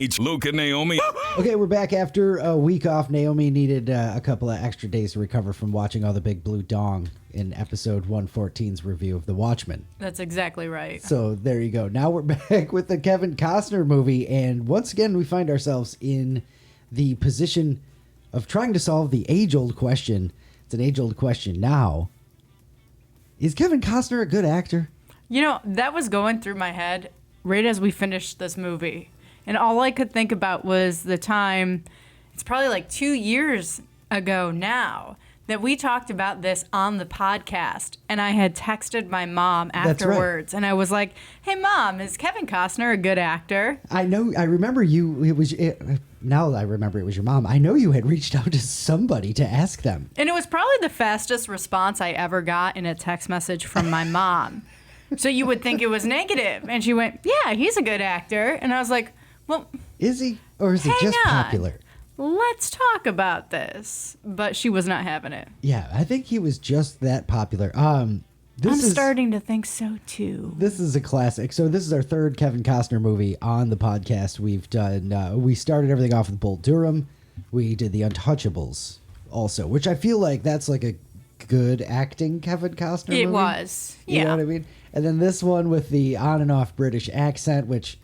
It's Luke and Naomi. Okay, we're back after a week off. Naomi needed a couple of extra days to recover from watching all the big blue dong in episode 114's review of The Watchmen. That's exactly right. So there you go. Now we're back with the Kevin Costner movie, and once again we find ourselves in the position of trying to solve the age-old question. It's an age-old question now. Is Kevin Costner a good actor? You know, that was going through my head right as we finished this movie. And all I could think about was the time, it's probably like 2 years ago now, that we talked about this on the podcast. And I had texted my mom afterwards. Right. And I was like, hey, Mom, is Kevin Costner a good actor? I know. I remember you. Now I remember it was your mom. I know you had reached out to somebody to ask them. And it was probably the fastest response I ever got in a text message from my mom. So you would think it was negative. And she went, yeah, he's a good actor. And I was like, well, is he? Or is he just popular? Let's talk about this. But she was not having it. Yeah, I think he was just that popular. I'm starting to think so, too. This is a classic. So this is our third Kevin Costner movie on the podcast. We've done, we started everything off with Bull Durham. We did The Untouchables also, which I feel like that's like a good acting Kevin Costner movie. It was. Yeah. You know what I mean? And then this one with the on and off British accent, which...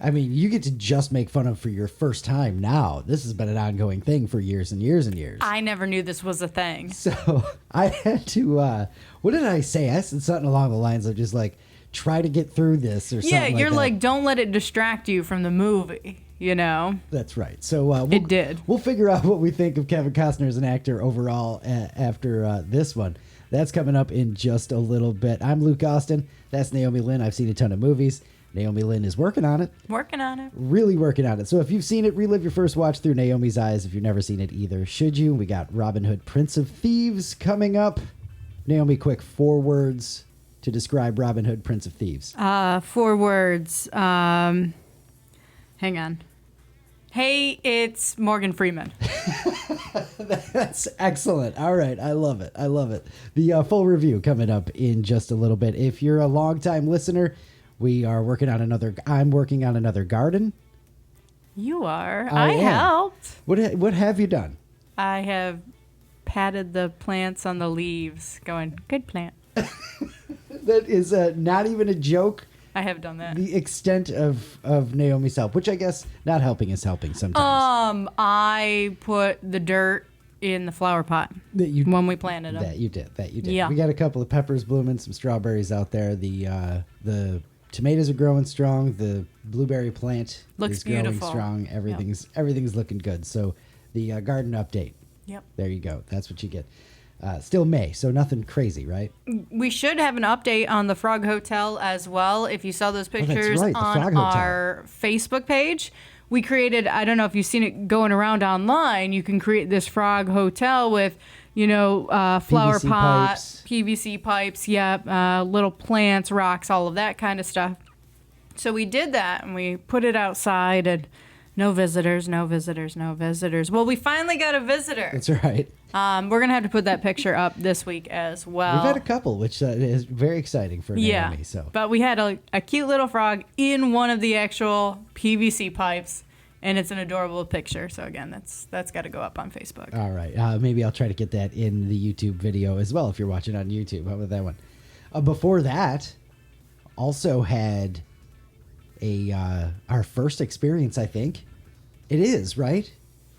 I mean, you get to just make fun of for your first time now. This has been an ongoing thing for years and years and years. I never knew this was a thing. So I had to, what did I say? I said something along the lines of just like, try to get through this or something like that. Yeah, you're like, don't let it distract you from the movie, you know? That's right. So it did. We'll figure out what we think of Kevin Costner as an actor overall after this one. That's coming up in just a little bit. I'm Luke Austin. That's Naomi Lynn. I've seen a ton of movies. Naomi Lynn is working on it. Working on it. Really working on it. So if you've seen it, relive your first watch through Naomi's eyes. If you've never seen it either, should you? We got Robin Hood, Prince of Thieves coming up. Naomi, quick 4 words to describe Robin Hood, Prince of Thieves. 4 words. Hang on. Hey, it's Morgan Freeman. That's excellent. All right. I love it. I love it. The full review coming up in just a little bit. If you're a longtime listener, we are working on I'm working on another garden. You are. I helped. What have you done? I have patted the plants on the leaves, going, good plant. That is not even a joke. I have done that. The extent of Naomi's help, which I guess not helping is helping sometimes. I put the dirt in the flower pot when we planted them. That you did. Yeah. We got a couple of peppers blooming, some strawberries out there. The tomatoes are growing strong. The blueberry plant is growing strong. Everything's looking good. So the garden update. Yep. There you go. That's what you get. Still May, so nothing crazy, right? We should have an update on the Frog Hotel as well. If you saw those pictures on our Facebook page, we created, I don't know if you've seen it going around online, you can create this Frog Hotel with, flower PVC pot, pipes. PVC pipes, little plants, rocks, all of that kind of stuff. So we did that, and we put it outside, and no visitors. Well, we finally got a visitor. That's right. We're going to have to put that picture up this week as well. We've had a couple, which is very exciting for Naomi. So. But we had a cute little frog in one of the actual PVC pipes, and it's an adorable picture. So, again, that's got to go up on Facebook. All right. Maybe I'll try to get that in the YouTube video as well if you're watching on YouTube. How about that one? Before that, also had our first experience, I think. It is, right?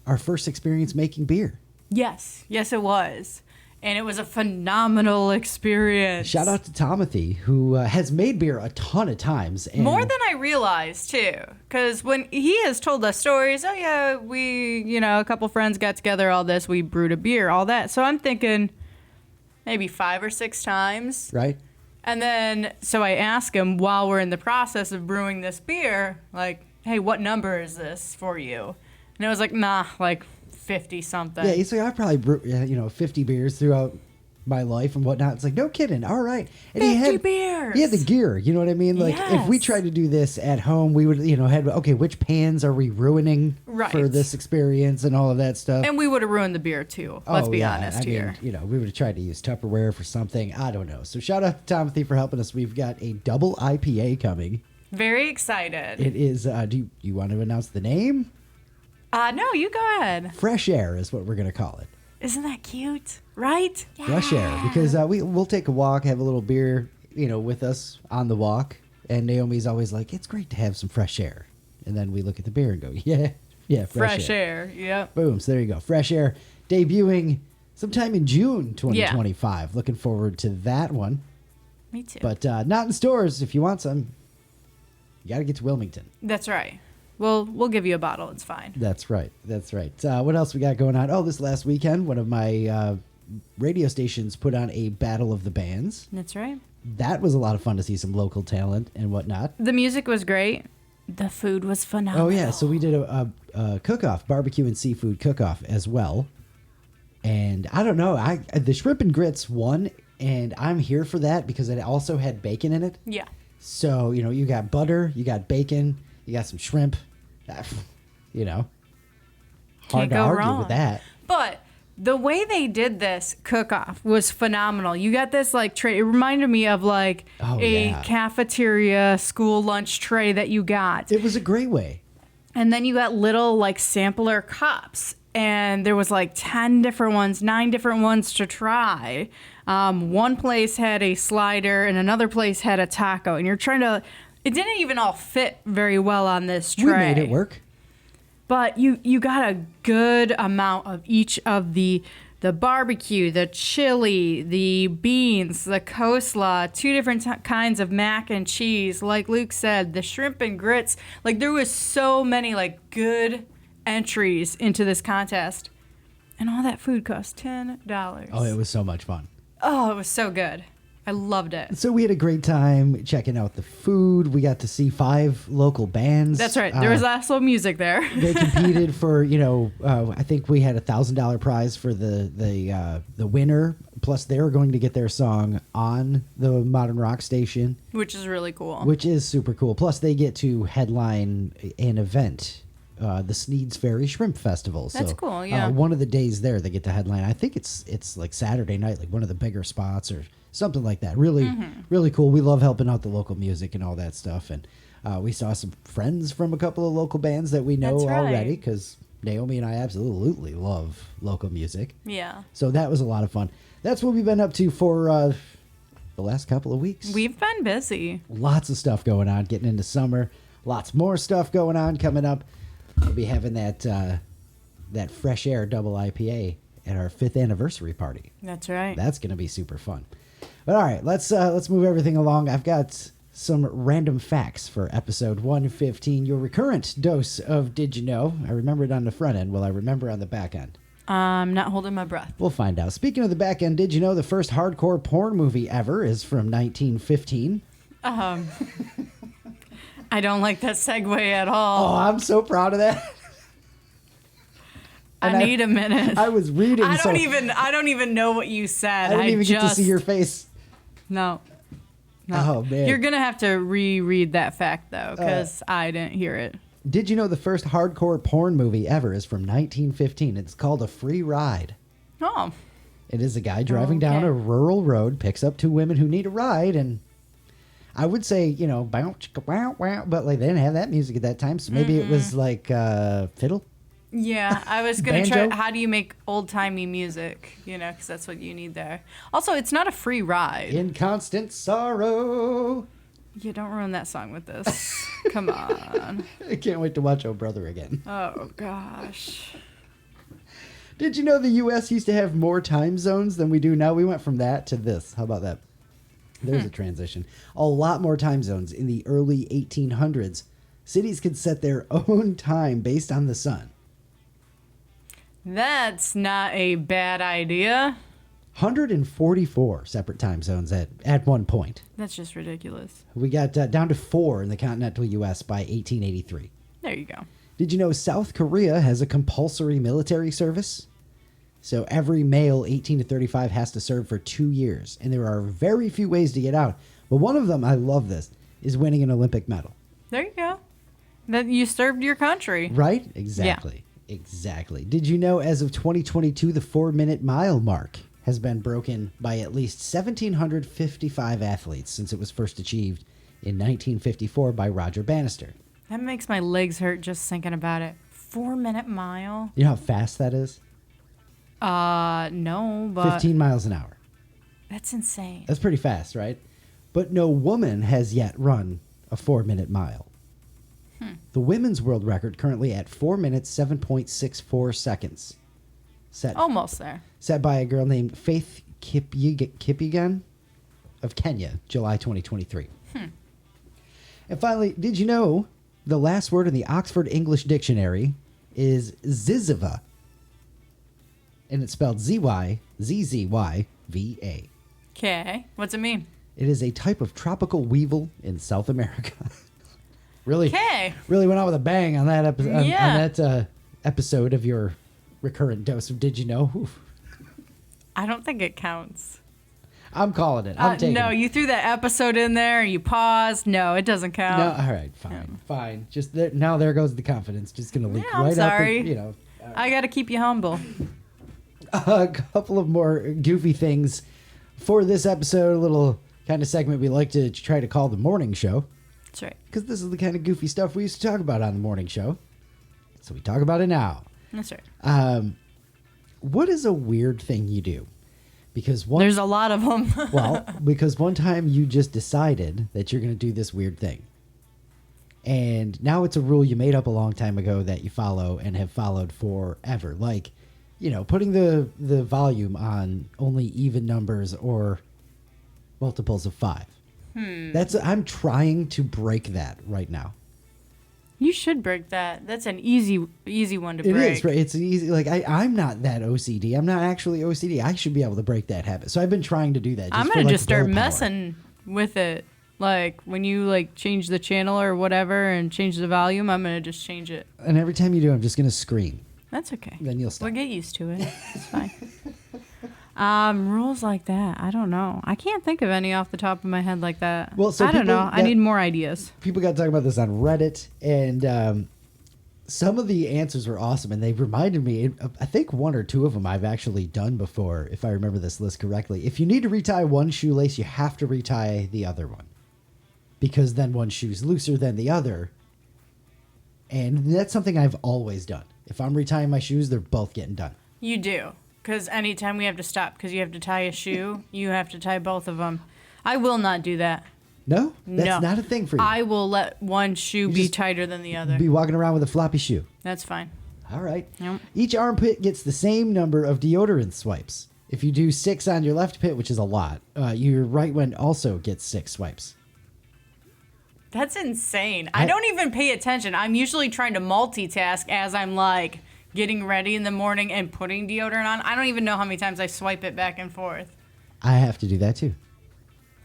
Our first experience making beer. Yes, it was. And it was a phenomenal experience. Shout out to Timothy, who has made beer a ton of times. And more than I realized, too. Because when he has told us stories, we, a couple friends got together, all this, we brewed a beer, all that. So I'm thinking maybe 5 or 6 times. Right. And then, so I ask him while we're in the process of brewing this beer, like, hey, what number is this for you? And it was like, nah, like 50 something. Yeah, he's like, I probably brew, 50 beers throughout my life and whatnot. It's like, no kidding. All right. And 50 beers. He had the gear. You know what I mean? Like, if we tried to do this at home, we would, which pans are we ruining for this experience and all of that stuff? And we would have ruined the beer, too. Let's be honest here. We would have tried to use Tupperware for something. I don't know. So shout out to Timothy for helping us. We've got a double IPA coming. Very excited. It is, do you want to announce the name? No, you go ahead. Fresh Air is what we're going to call it. Isn't that cute? Right? Yeah. Fresh Air. Because we'll take a walk, have a little beer, with us on the walk. And Naomi's always like, it's great to have some fresh air. And then we look at the beer and go, yeah, fresh air. Yep. Boom. So there you go. Fresh Air debuting sometime in June 2025. Yeah. Looking forward to that one. Me too. But not in stores. If you want some, you got to get to Wilmington. That's right. We'll give you a bottle. It's fine. That's right. What else we got going on? Oh, this last weekend, one of my radio stations put on a Battle of the Bands. That's right. That was a lot of fun to see some local talent and whatnot. The music was great. The food was phenomenal. Oh, yeah. So we did a cook-off, barbecue and seafood cook-off as well. And I don't know. The shrimp and grits won, and I'm here for that because it also had bacon in it. Yeah. So, you got butter, you got bacon, you got some shrimp. Hard to argue with that. But the way they did this cook-off was phenomenal. You got this tray. It reminded me of cafeteria school lunch tray that you got. It was a great way. And then you got little sampler cups. And there was 10 different ones, 9 different ones to try. One place had a slider and another place had a taco. And you're trying to... It didn't even all fit very well on this tray. We made it work. But you got a good amount of each of the barbecue, the chili, the beans, the coleslaw, 2 different kinds of mac and cheese. Like Luke said, the shrimp and grits. There was so many good entries into this contest. And all that food cost $10. Oh, it was so much fun. Oh, it was so good. I loved it. So we had a great time checking out the food. We got to see 5 local bands. That's right. There was also music there. They competed for, I think we had $1,000 prize for the winner. Plus, they're going to get their song on the Modern Rock station, which is really cool. Which is super cool. Plus, they get to headline an event. The Sneed's Ferry Shrimp Festival. That's cool, yeah. One of the days there, they get to headline. I think it's Saturday night, one of the bigger spots or something like that. Really, really cool. We love helping out the local music and all that stuff. And we saw some friends from a couple of local bands that we know already because Naomi and I absolutely love local music. Yeah. So that was a lot of fun. That's what we've been up to for the last couple of weeks. We've been busy. Lots of stuff going on, getting into summer. Lots more stuff going on coming up. We'll be having that Fresh Air double IPA at our 5th anniversary party. That's right. That's going to be super fun. But all right, let's move everything along. I've got some random facts for episode 115. Your recurrent dose of Did You Know? I remember it on the front end. Will I remember on the back end? I'm not holding my breath. We'll find out. Speaking of the back end, did you know the first hardcore porn movie ever is from 1915? I don't like that segue at all. Oh, I'm so proud of that. I need a minute. I was reading. I don't even know what you said. I didn't even get to see your face. No. Oh, man. You're going to have to reread that fact, though, because I didn't hear it. Did you know the first hardcore porn movie ever is from 1915? It's called A Free Ride. Oh. It is a guy driving down a rural road, picks up 2 women who need a ride, and I would say, bounce, wow, wow, but they didn't have that music at that time, so maybe it was fiddle. Yeah, I was going to try, how do you make old-timey music, because that's what you need there. Also, it's not a free ride. In constant sorrow. You don't ruin that song with this. Come on. I can't wait to watch Oh Brother again. Oh, gosh. Did you know the U.S. used to have more time zones than we do now? We went from that to this. How about that? There's a transition. A lot more time zones. In the early 1800s, cities could set their own time based on the sun. That's not a bad idea. 144 separate time zones at one point. That's just ridiculous. We got down to 4 in the continental U.S. by 1883. There you go. Did you know South Korea has a compulsory military service? So every male 18 to 35 has to serve for 2 years. And there are very few ways to get out. But one of them, I love this, is winning an Olympic medal. There you go. That you served your country. Right? Exactly. Yeah. Exactly. Did you know as of 2022, the 4-minute mile mark has been broken by at least 1,755 athletes since it was first achieved in 1954 by Roger Bannister. That makes my legs hurt just thinking about it. 4-minute mile? You know how fast that is? No, but 15 miles an hour. that's insane. That's pretty fast, right? But no woman has yet run a 4-minute mile. The women's world record currently at 4 minutes, 7.64 seconds. Almost there. Set by a girl named Faith Kipyegon of Kenya, July 2023. And finally, did you know the last word in the Oxford English Dictionary is Ziziva? And it's spelled Z-Y-Z-Z-Y-V-A. Okay. What's it mean? It is a type of tropical weevil in South America. Really went out with a bang on that episode of your recurrent dose of Did You Know? Oof. I don't think it counts. I'm calling it. I'm taking no, it. you threw that episode in there and you paused. No, it doesn't count. No, all right, fine. Just now there goes the confidence. Just going to leak I'm right sorry. out the, I got to keep you humble. A couple of more goofy things for this episode, a little kind of segment we like to try to call the morning show. That's right. Because this is the kind of goofy stuff we used to talk about on the morning show. So we talk about it now. That's right. What is a weird thing you do? Because there's a lot of them. Well, because one time you just decided that you're going to do this weird thing. And now it's a rule you made up a long time ago that you follow and have followed forever. Like, putting the volume on only even numbers or multiples of 5. I'm trying to break that right now. You should break that. That's an easy one to break. It is, right? It's easy. Like, I'm not that OCD. I'm not actually OCD. I should be able to break that habit. So I've been trying to do that. I'm going to just start messing with it. Like, when you, change the channel or whatever and change the volume, I'm going to just change it. And every time you do, I'm just going to scream. That's okay. Then you'll stop. We'll get used to it. It's fine. Rules like that, I don't know. I can't think of any off the top of my head like that. Well, so I don't know. I need more ideas. People got talking about this on Reddit, and some of the answers were awesome, and they reminded me, I think one or two of them I've actually done before, if I remember this list correctly. If you need to retie one shoelace, you have to retie the other one, because then one shoe's looser than the other, and that's something I've always done. If I'm retying my shoes, they're both getting done. You do. Because anytime we have to stop because you have to tie a shoe, you have to tie both of them. I will not do that. No? That's not a thing for you. I will let one shoe be tighter than the other. Be walking around with a floppy shoe. That's fine. All right. Yep. Each armpit gets the same number of deodorant swipes. If you do 6 on your left pit, which is a lot, your right one also gets 6 swipes. That's insane. I don't even pay attention. I'm usually trying to multitask as I'm getting ready in the morning and putting deodorant on. I don't even know how many times I swipe it back and forth. I have to do that too.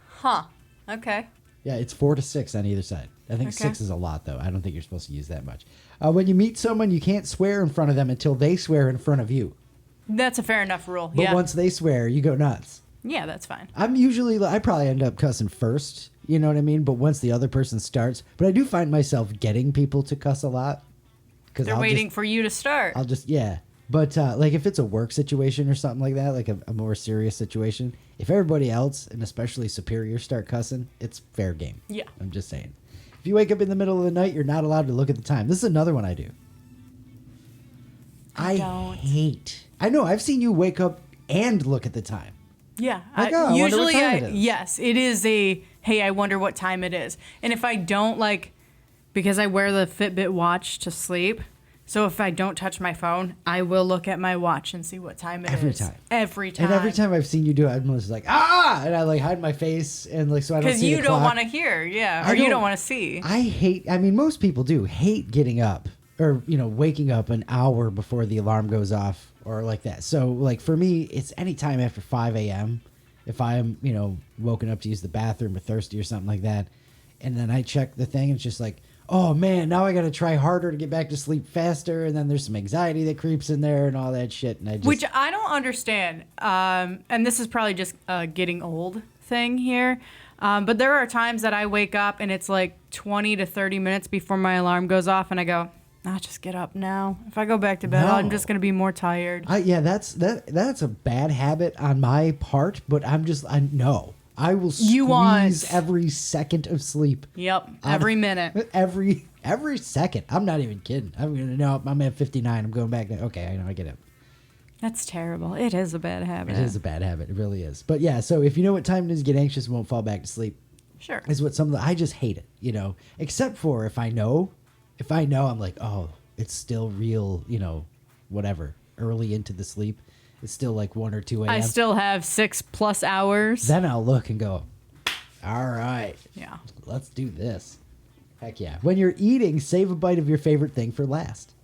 Huh. Okay. Yeah, it's 4 to 6 on either side. I think 6 is a lot, though. I don't think you're supposed to use that much. When you meet someone, you can't swear in front of them until they swear in front of you. That's a fair enough rule. But once they swear, you go nuts. Yeah, that's fine. I probably end up cussing first, you know what I mean? But once the other person starts, but I do find myself getting people to cuss a lot. They're waiting for you to start. But if it's a work situation or something like that, like a more serious situation, if everybody else, and especially superiors, start cussing, it's fair game. Yeah. I'm just saying. If you wake up in the middle of the night, you're not allowed to look at the time. This is another one I do. I know, I've seen you wake up and look at the time. Yeah. I wonder what time it is. Yes, it is hey, I wonder what time it is. And if I don't because I wear the Fitbit watch to sleep, so if I don't touch my phone, I will look at my watch and see what time it is. Every time. And every time I've seen you do it, I'm just like, and I hide my face and so I don't see the clock. Because you don't want to hear, or you don't want to see. Most people do hate getting up or, waking up an hour before the alarm goes off or like that. So for me, it's any time after 5 a.m. if I'm, woken up to use the bathroom or thirsty or something like that. And then I check the thing and it's just like, oh man, now I got to try harder to get back to sleep faster. And then there's some anxiety that creeps in there and all that shit. And which I don't understand. And this is probably just a getting old thing here. But there are times that I wake up and it's 20 to 30 minutes before my alarm goes off. And I go, just get up now. If I go back to bed, I'm just going to be more tired. That's a bad habit on my part. But I I will You want- squeeze every second of sleep. Yep. Every minute. Every second. I'm not even kidding. I'm gonna know I'm at 59. I'm going back. Okay, I know. I get it. That's terrible. It is a bad habit. It is a bad habit. It really is. But yeah, so if you know what time it is, get anxious and won't fall back to sleep. Sure. Is what some of the, I just hate it, you know, except for if I know, I'm like, oh, it's still real, you know, whatever, early into the sleep. It's still like 1 or 2 a.m. I still have 6+ hours. Then I'll look and go, all right, Yeah. let's do this. Heck yeah. When you're eating, save a bite of your favorite thing for last.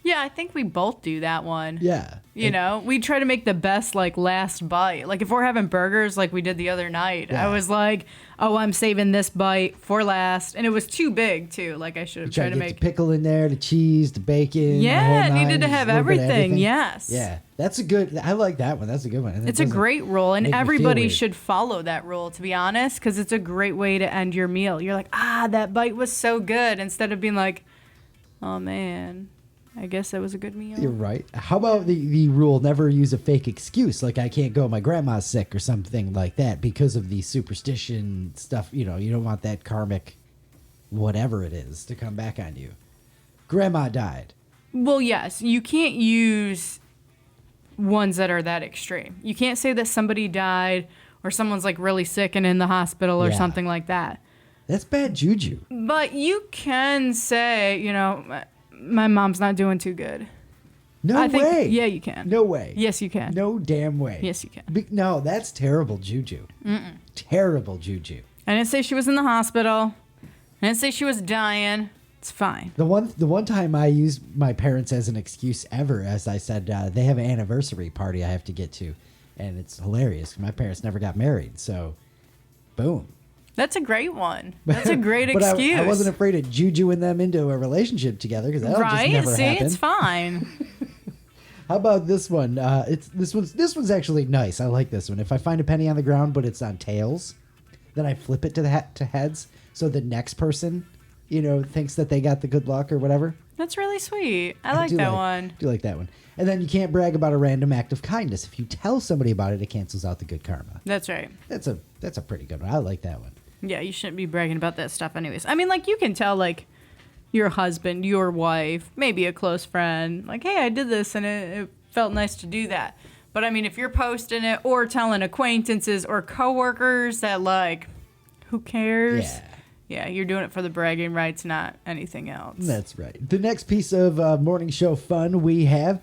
Yeah, I think we both do that one. Yeah. You know, we try to make the best, like, last bite. Like, if we're having burgers like we did the other night, Yeah. I was like, oh, I'm saving this bite for last. And it was too big, too. Like, I should have Try tried to to get make... the pickle in there, the cheese, the bacon. Yeah, the whole it needed nine, to just have a little bit of everything, yes. Yeah, that's a good. I like that one. That's a good one. And it It's a doesn't great rule, and make me feel everybody weird. should follow that rule, to be honest, because it's a great way to end your meal. You're like, that bite was so good, instead of being like, oh, man, I guess that was a good meal. You're right. How about the rule never use a fake excuse, like I can't go, my grandma's sick or something like that, because of the superstition stuff. You know, you don't want that karmic whatever it is to come back on you. Grandma died. Well, yes, you can't use ones that are that extreme. You can't say that somebody died or someone's like really sick and in the hospital or Yeah. something like that. That's bad juju. But you can say, you know, my mom's not doing too good. No I think, way. Yeah, you can. No way. Yes, you can. No damn way. Yes, you can. No, that's terrible juju. Terrible juju. I didn't say she was in the hospital. I didn't say she was dying. It's fine. The one time I used my parents as an excuse ever, as I said, they have an anniversary party I have to get to, and it's hilarious. My parents never got married, so boom. That's a great one. That's a great But excuse. I wasn't afraid of jujuing them into a relationship together because that'll right? just never See, happen. it's fine. How about this one? This one's actually nice. I like this one. If I find a penny on the ground but it's on tails, then I flip it to heads, so the next person, you know, thinks that they got the good luck or whatever. That's really sweet. I like that one. Do like that one. And then you can't brag about a random act of kindness. If you tell somebody about it, it cancels out the good karma. That's right. That's a pretty good one. I like that one. Yeah, you shouldn't be bragging about that stuff anyways. I mean, like, you can tell, like, your husband, your wife, maybe a close friend, like, hey, I did this and it felt nice to do that. But, I mean, if you're posting it or telling acquaintances or coworkers that, like, who cares? Yeah. Yeah, you're doing it for the bragging rights, not anything else. That's right. The next piece of morning show fun we have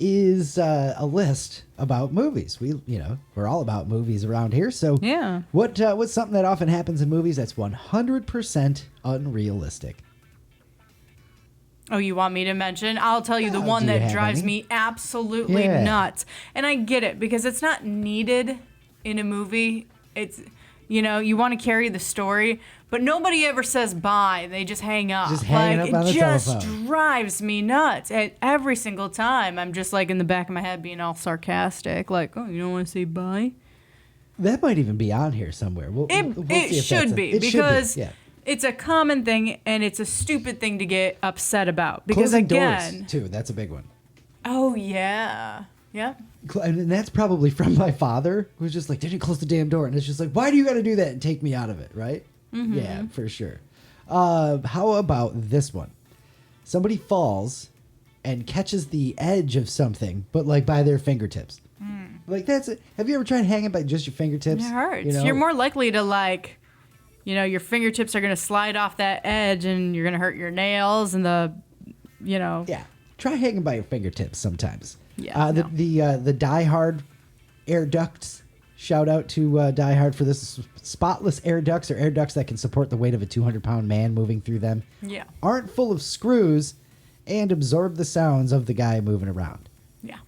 is a list about movies. We're all about movies around here. So Yeah. what's something that often happens in movies that's 100% unrealistic? Oh, you want me to mention? I'll tell you the one do you that have drives any? me absolutely Yeah. nuts. And I get it because it's not needed in a movie. It's, you know, you want to carry the story, but nobody ever says bye. They just hang up. Just hanging up on the it just telephone. drives me nuts. Every single time, I'm just like in the back of my head being all sarcastic, like, oh, you don't want to say bye? That might even be on here somewhere. We'll see It if that's should be because Yeah. it's a common thing and it's a stupid thing to get upset about. Because Closing again, doors, too. That's a big one. oh yeah, yep. And that's probably from my father, who's just like, didn't close the damn door. And it's just like, why do you got to do that and take me out of it, right? Mm-hmm. Yeah, for sure. How about this one? Somebody falls and catches the edge of something, but like by their fingertips. Like that's it. Have you ever tried hanging by just your fingertips? It hurts. You know? You're more likely to like, you know, your fingertips are going to slide off that edge and you're going to hurt your nails and the, you know. Yeah. Try hanging by your fingertips sometimes. Yeah, The Die Hard air ducts. Shout out to Die Hard for this. Spotless air ducts, or air ducts that can support the weight of a 200-pound man moving through them. Yeah. Aren't full of screws and absorb the sounds of the guy moving around. Yeah.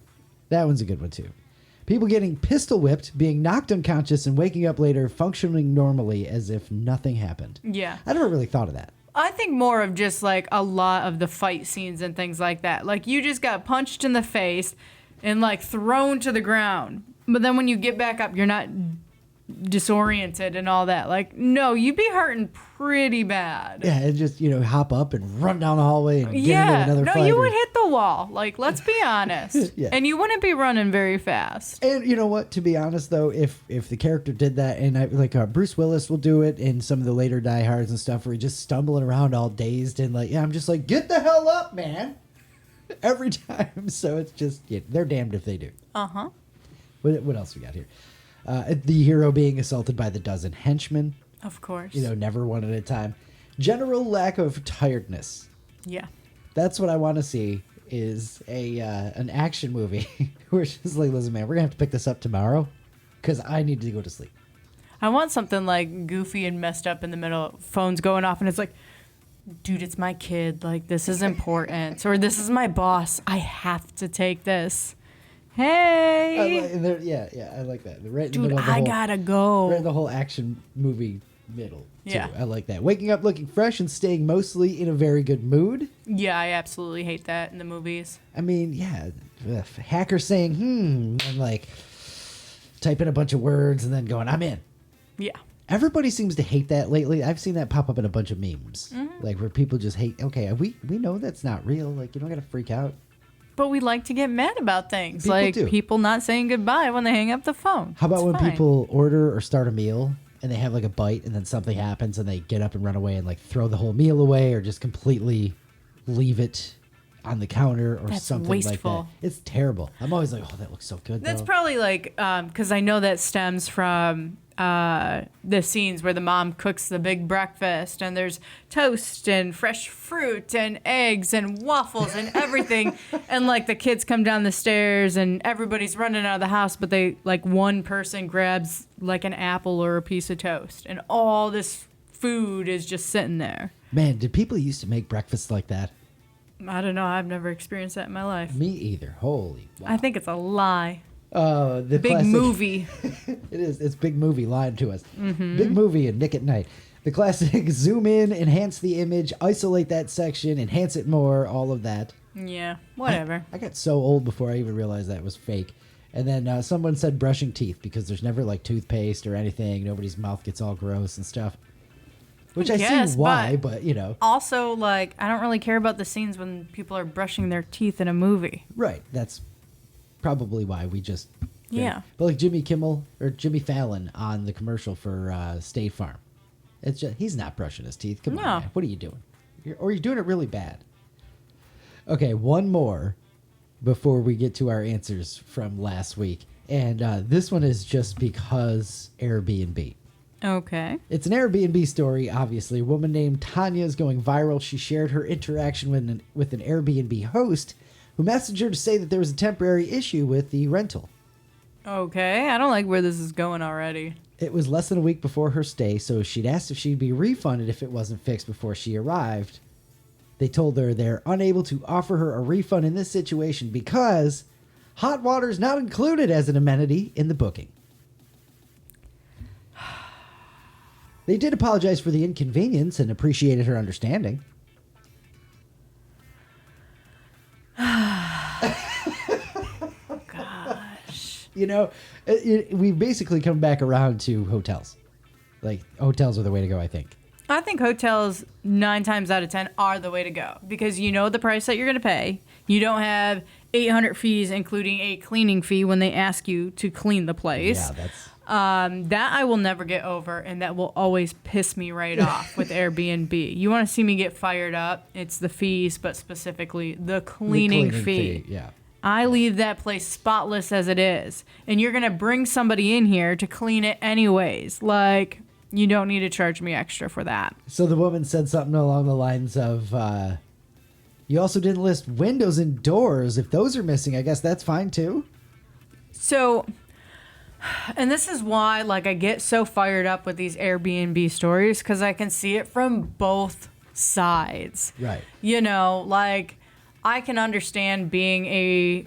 That one's a good one too. People getting pistol whipped, being knocked unconscious, and waking up later functioning normally as if nothing happened. Yeah. I never really thought of that. I think more of just like a lot of the fight scenes and things like that. Like you just got punched in the face and like thrown to the ground. But then when you get back up, you're not disoriented and all that. Like, no, you'd be hurting pretty bad. Yeah, and just, hop up and run down the hallway and get into another no, fight. you would hit the wall. Like, let's be honest. Yeah. And you wouldn't be running very fast. And you know what? To be honest, though, if the character did that, and Bruce Willis will do it in some of the later Die Hards and stuff, where he's just stumbling around all dazed and I'm just like, get the hell up, man! Every time. So it's just, they're damned if they do. Uh-huh. What else we got here? The hero being assaulted by the dozen henchmen. Of course. Never one at a time. General lack of tiredness. Yeah. That's what I want to see is an action movie where it's just like, listen, man, we're going to have to pick this up tomorrow because I need to go to sleep. I want something like goofy and messed up in the middle, phone's going off, and it's like, dude, it's my kid. Like, this is important. Or this is my boss. I have to take this. Hey. I like that. Right in dude, the middle of the I whole, gotta go. Right in the whole action movie middle. Too. Yeah. I like that. Waking up looking fresh and staying mostly in a very good mood. Yeah, I absolutely hate that in the movies. I mean, hacker saying, and like typing a bunch of words and then going, I'm in. Yeah. Everybody seems to hate that lately. I've seen that pop up in a bunch of memes. Mm-hmm. Like where people just hate, okay, we know that's not real. Like, you don't got to freak out. But we like to get mad about things. People like do. people not saying goodbye when they hang up the phone. How about It's when fine. people order or start a meal and they have like a bite and then something happens and they get up and run away and like throw the whole meal away or just completely leave it on the counter or That's something wasteful. like that. It's terrible. I'm always like, oh, that looks so good. That's though. probably like, because I know that stems from the scenes where the mom cooks the big breakfast and there's toast and fresh fruit and eggs and waffles and everything. And like the kids come down the stairs and everybody's running out of the house, but one person grabs like an apple or a piece of toast and all this food is just sitting there. Man, did people used to make breakfast like that? I don't know. I've never experienced that in my life. Me either. Holy wow. I think it's a lie. The Big classic, movie. It is. It's big movie lying to us. Mm-hmm. Big movie and Nick at Night. The classic zoom in, enhance the image, isolate that section, enhance it more, all of that. Yeah, whatever. I got so old before I even realized that was fake. And then someone said brushing teeth because there's never like toothpaste or anything. Nobody's mouth gets all gross and stuff. Which I Guess, see why, but you know. Also, like, I don't really care about the scenes when people are brushing their teeth in a movie. Right. That's probably why we just. Yeah. But like Jimmy Kimmel or Jimmy Fallon on the commercial for State Farm. It's just, he's not brushing his teeth. Come on, man. What are you doing? You're doing it really bad. Okay, one more before we get to our answers from last week. And this one is just because Airbnb. Okay. It's an Airbnb story, obviously. A woman named Tanya is going viral. She shared her interaction with an Airbnb host who messaged her to say that there was a temporary issue with the rental. Okay. I don't like where this is going already. It was less than a week before her stay, so she'd asked if she'd be refunded if it wasn't fixed before she arrived. They told her they're unable to offer her a refund in this situation because hot water is not included as an amenity in the booking. They did apologize for the inconvenience and appreciated her understanding. Gosh. You know, we've basically come back around to hotels. Like, hotels are the way to go, I think. I think hotels 9 times out of 10 are the way to go because you know the price that you're going to pay. You don't have 800 fees, including a cleaning fee when they ask you to clean the place. Yeah, that's... That I will never get over, and that will always piss me right off with Airbnb. You want to see me get fired up? It's the fees, but specifically the cleaning fee. Yeah. I leave that place spotless as it is, and you're going to bring somebody in here to clean it anyways. Like, you don't need to charge me extra for that. So the woman said something along the lines of, you also didn't list windows and doors. If those are missing, I guess that's fine too. So... And this is why, like, I get so fired up with these Airbnb stories because I can see it from both sides. Right. You know, like, I can understand being a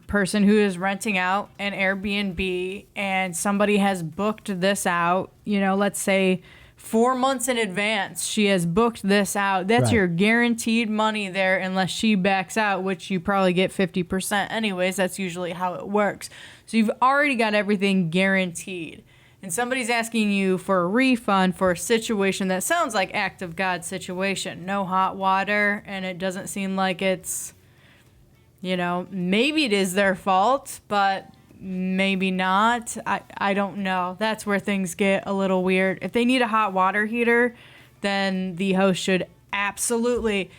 person who is renting out an Airbnb and somebody has booked this out, you know, let's say 4 months in advance. She has booked this out. That's Right. your guaranteed money there unless she backs out, which you probably get 50% anyways. That's usually how it works. So you've already got everything guaranteed. and somebody's asking you for a refund for a situation that sounds like act of God situation, no hot water, and it doesn't seem like it's, maybe it is their fault, but maybe not. I don't know. That's where things get a little weird. If they need a hot water heater, then the host should absolutely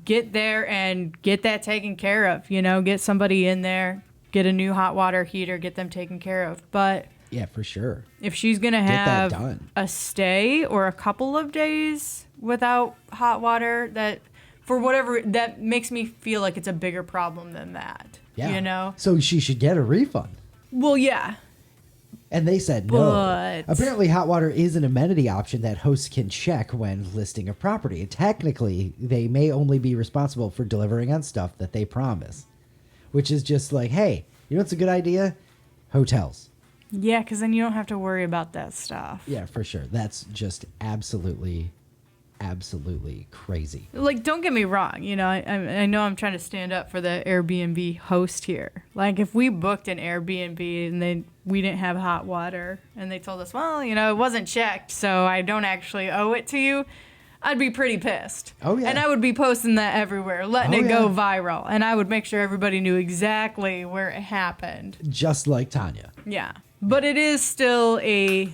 get there and get that taken care of. Get somebody in there, get a new hot water heater, get them taken care of. But Yeah, for sure. if she's going to Get that have done. a stay or a couple of days without hot water, that for whatever, that makes me feel like it's a bigger problem than that. Yeah. So she should get a refund. Well, yeah. And they said no. But Apparently, hot water is an amenity option that hosts can check when listing a property. Technically, they may only be responsible for delivering on stuff that they promise, which is just like, hey, you know what's a good idea? Hotels. yeah, because then you don't have to worry about that stuff. Yeah, for sure. That's just absolutely crazy. Like, don't get me wrong. I know I'm trying to stand up for the Airbnb host here. Like, if we booked an Airbnb and we didn't have hot water and they told us, well, it wasn't checked, so I don't actually owe it to you, I'd be pretty pissed. Oh, yeah. And I would be posting that everywhere, letting it go viral. And I would make sure everybody knew exactly where it happened. Just like Tanya. Yeah. But it is still a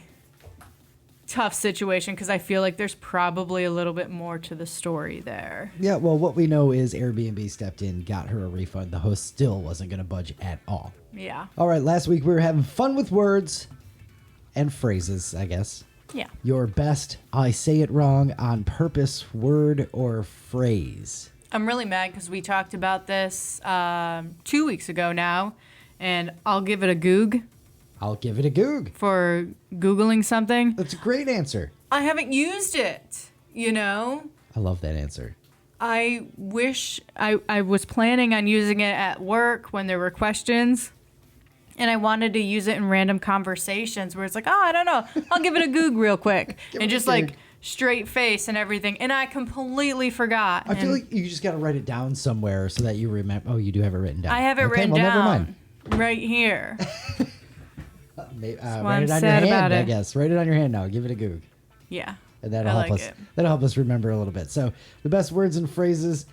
tough situation because I feel like there's probably a little bit more to the story there. Yeah, well, what we know is Airbnb stepped in, got her a refund. The host still wasn't going to budge at all. Yeah. All right, last week we were having fun with words and phrases, I guess. Yeah. Your best, I say it wrong on purpose, word or phrase. I'm really mad because we talked about this 2 weeks ago now, and I'll give it a goog I'll give it a goog. for Googling something. That's a great answer. I haven't used it, I love that answer. I wish I was planning on using it at work when there were questions, and I wanted to use it in random conversations where it's like, oh, I don't know, I'll give it a goog real quick. And just like straight face and everything. And I completely forgot. I feel like you just got to write it down somewhere so that you remember. Oh, you do have it written down. I have it written well, down never mind. right here. Write it I'm on your sad about hand, I it. guess. Write it on your hand now. Give it a goog. Yeah. And that'll I help like us. it. That'll help us remember a little bit. So the best words and phrases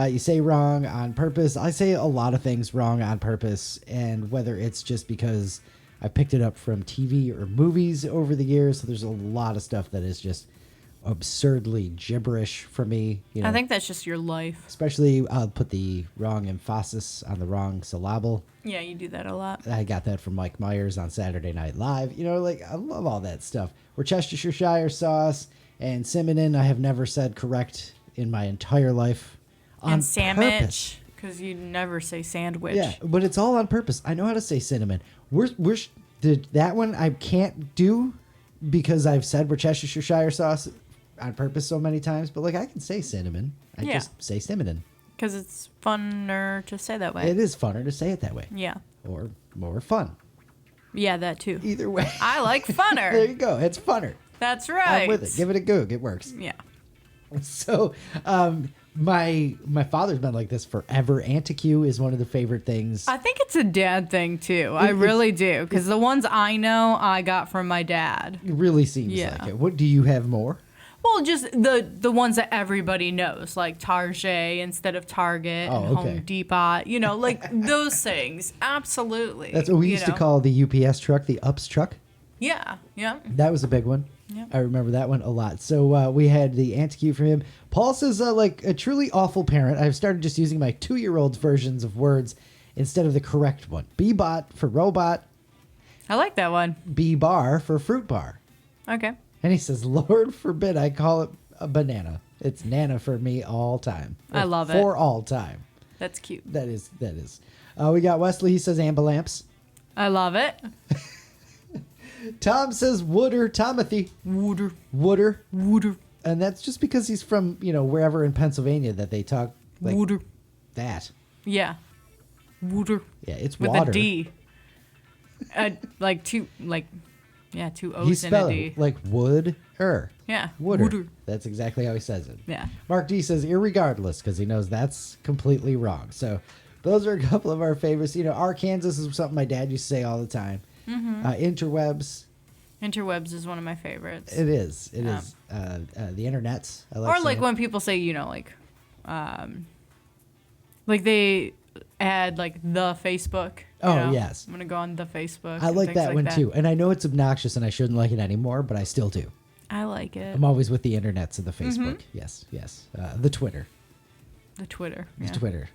you say wrong on purpose. I say a lot of things wrong on purpose, and whether it's just because I picked it up from TV or movies over the years. So there's a lot of stuff that is just absurdly gibberish for me. I think that's just your life. Especially I'll put the wrong emphasis on the wrong syllable. Yeah, you do that a lot. I got that from Mike Myers on Saturday Night Live. I love all that stuff. Worcestershire sauce and cinnamon, I have never said correct in my entire life. On And sandwich, purpose. because you never say sandwich. Yeah, but it's all on purpose. I know how to say cinnamon. That one I can't do because I've said Worcestershire sauce on purpose so many times. But I can say cinnamon. I Yeah. just say cinnamon. Because it's funner to say that way. It is funner to say it that way. Yeah. Or more fun. Yeah, that too. Either way. I like funner. There you go. It's funner. That's right. I'm with it. Give it a goog. It works. Yeah. So, my father's been like this forever. Antiq is one of the favorite things. I think it's a dad thing too. I really do. Because the ones I know, I got from my dad. It really seems Yeah. like it. What do you have more? Well, just the ones that everybody knows, like Target instead of Target and Oh, okay. Home Depot. Like those things. Absolutely. That's what we used to call the UPS truck, the UPS truck. Yeah. Yeah. That was a big one. Yep. I remember that one a lot. So we had the Antiq from him. Paul says, like a truly awful parent, I've started just using my 2-year-old's versions of words instead of the correct one. B-bot for robot, I like that one. B-bar for fruit bar. Okay. And he says, Lord forbid I call it a banana. It's Nana for me all time. I love it. For all time. That's cute. That is. We got Wesley. He says ambulamps. I love it. Tom says wooder. Tomothy. Wooder. And that's just because he's from, wherever in Pennsylvania that they talk like Wooder. that. Yeah. Wooder. Yeah, it's With water. a D. Two He O's and a spelled D. it like wood-er. Yeah. Wooder. Wooder. That's exactly how he says it. Yeah. Mark D says irregardless because he knows that's completely wrong. So those are a couple of our favorites. Arkansas is something my dad used to say all the time. Interwebs. Interwebs is one of my favorites. It is. It is. The internets. I like Or like saying. when people say, like they add like the Facebook. Yes. I'm gonna go on the Facebook. I and like things that one too. And I know it's obnoxious and I shouldn't like it anymore, but I still do. I like it. I'm always with the internets and the Mm-hmm. Facebook. Yes, yes. The Twitter. The Twitter. The Yeah. Twitter.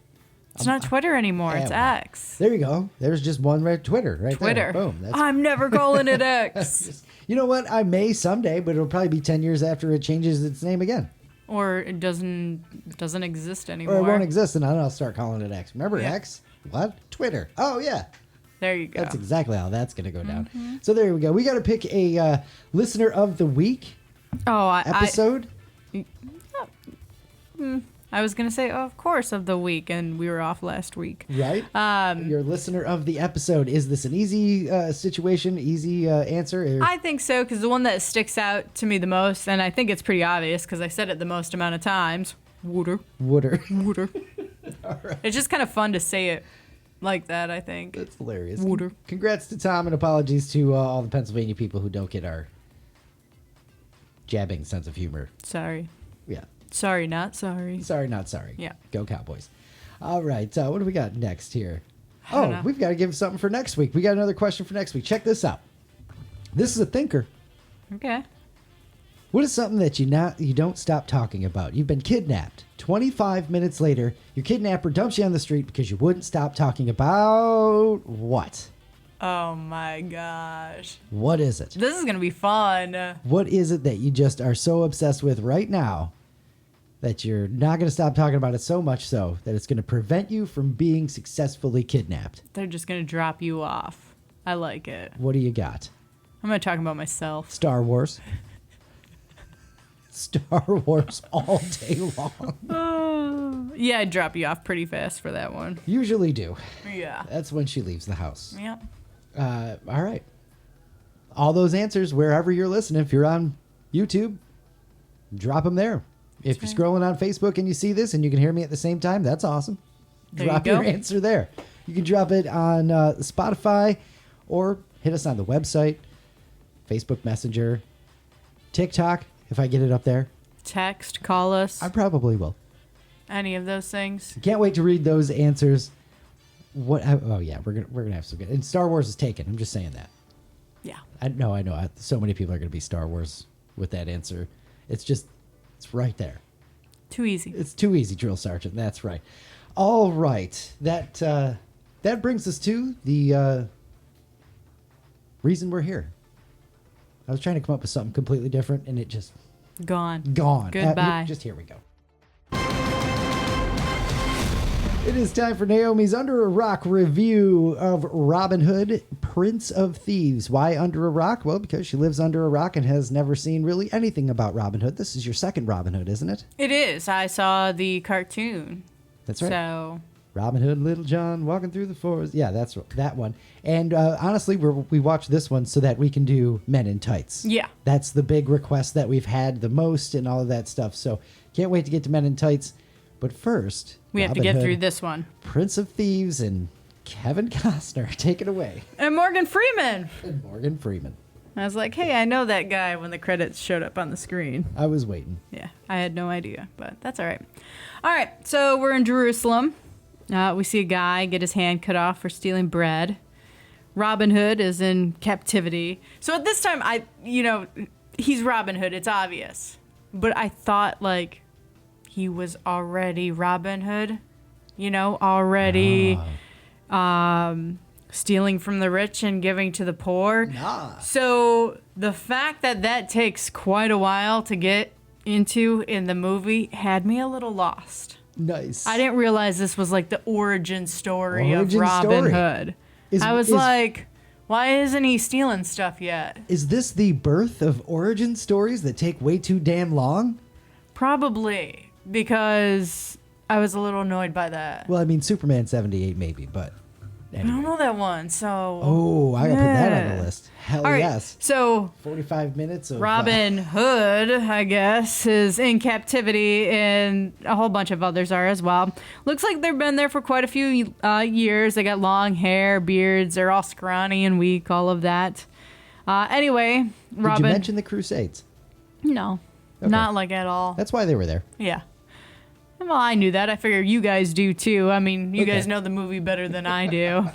It's not Twitter anymore. yeah, It's well, X. There you go. There's just one right Twitter right Twitter. there. Boom. That's I'm never calling it X. You know what? I may someday, but it'll probably be 10 years after it changes its name again. Or it doesn't exist anymore. Or it won't exist, and then I'll start calling it X. Remember Yeah. X? What? Twitter. Oh, yeah. There you go. That's exactly how that's going to go down. Mm-hmm. So there we go. We got to pick a Listener of the Week episode. I was gonna say, of course, of the week, and we were off last week. Right? Your Listener of the episode. Is this an easy situation, easy answer? Or- I think so, because the one that sticks out to me the most, and I think it's pretty obvious because I said it the most amount of times. Wooder. Wooder. Wooder. All right. It's just kind of fun to say it like that, I think. That's hilarious. Wooder. Congrats to Tom and apologies to all the Pennsylvania people who don't get our jabbing sense of humor. Sorry. Yeah. Sorry, not sorry. Sorry, not sorry. Yeah. Go Cowboys. All right. What do we got next here? don't know. We've got to give something for next week. We got another question for next week. Check this out. This is a thinker. Okay. What is something that you don't stop talking about? You've been kidnapped. 25 minutes later, your kidnapper dumps you on the street because you wouldn't stop talking about what? Oh my gosh. What is it? This is going to be fun. What is it that you just are so obsessed with right now that you're not going to stop talking about it so much so that it's going to prevent you from being successfully kidnapped? They're just going to drop you off. I like it. What do you got? I'm going to talk about myself. Star Wars. Star Wars all day long. Yeah, I'd drop you off pretty fast for that one. Usually do. Yeah. That's when she leaves the house. Yep. All right. All those answers, wherever you're listening, if you're on YouTube, drop them there. If you're scrolling on Facebook and you see this and you can hear me at the same time, that's awesome. There you Drop go. your answer there. You can drop it on Spotify or hit us on the website, Facebook Messenger, TikTok, if I get it up there. Text, call us, I probably will. any of those things. Can't wait to read those answers. Oh yeah, we're gonna have some good. And Star Wars is taken. I'm just saying that. Yeah. I know. So many people are gonna be Star Wars with that answer. It's right there. Too easy. It's too easy, Drill Sergeant. That's right. All right. That brings us to the reason we're here. I was trying to come up with something completely different, and it just Gone. gone. Goodbye. Here we go. It is time for Naomi's Under a Rock review of Robin Hood, Prince of Thieves. Why under a rock? Well, because she lives under a rock and has never seen really anything about Robin Hood. This is your second Robin Hood, isn't it? It is. I saw the cartoon. That's right. So, Robin Hood, Little John, walking through the forest. Yeah, that's that one. And honestly, we watched this one so that we can do Men in Tights. yeah. That's the big request that we've had the most and all of that stuff. So can't wait to get to Men in Tights. But first, We have to Robin get Hood, through this one. Prince of Thieves, and Kevin Costner. Take it away. And Morgan Freeman. And Morgan Freeman. I was like, hey, I know that guy when the credits showed up on the screen. I was waiting. Yeah, I had no idea, but that's all right. All right, so we're in Jerusalem. We see a guy get his hand cut off for stealing bread. Robin Hood is in captivity. So at this time, he's Robin Hood. It's obvious. But I thought, like, he was already Robin Hood. Already stealing from the rich and giving to the poor. Nah. So the fact that takes quite a while to get into in the movie had me a little lost. Nice. I didn't realize this was like the origin story of Origin Robin story. Hood. Is- I was is- like, why isn't he stealing stuff yet? Is this the birth of origin stories that take way too damn long? Probably, because I was a little annoyed by that. Well, I mean, Superman 78 maybe, but I anyway. don't know that one, so... Oh, I gotta put that on Yeah. the list. Hell All right, yes. so 45 minutes of Robin Hood, I guess, is in captivity, and a whole bunch of others are as well. Looks like they've been there for quite a few years. They got long hair, beards, they're all scrawny and weak, all of that. Anyway, Robin. Did you mention the Crusades? No, Okay. not like at all. That's why they were there. Yeah. Well, I knew that. I figure you guys do too. I mean, you guys know the movie better than I do.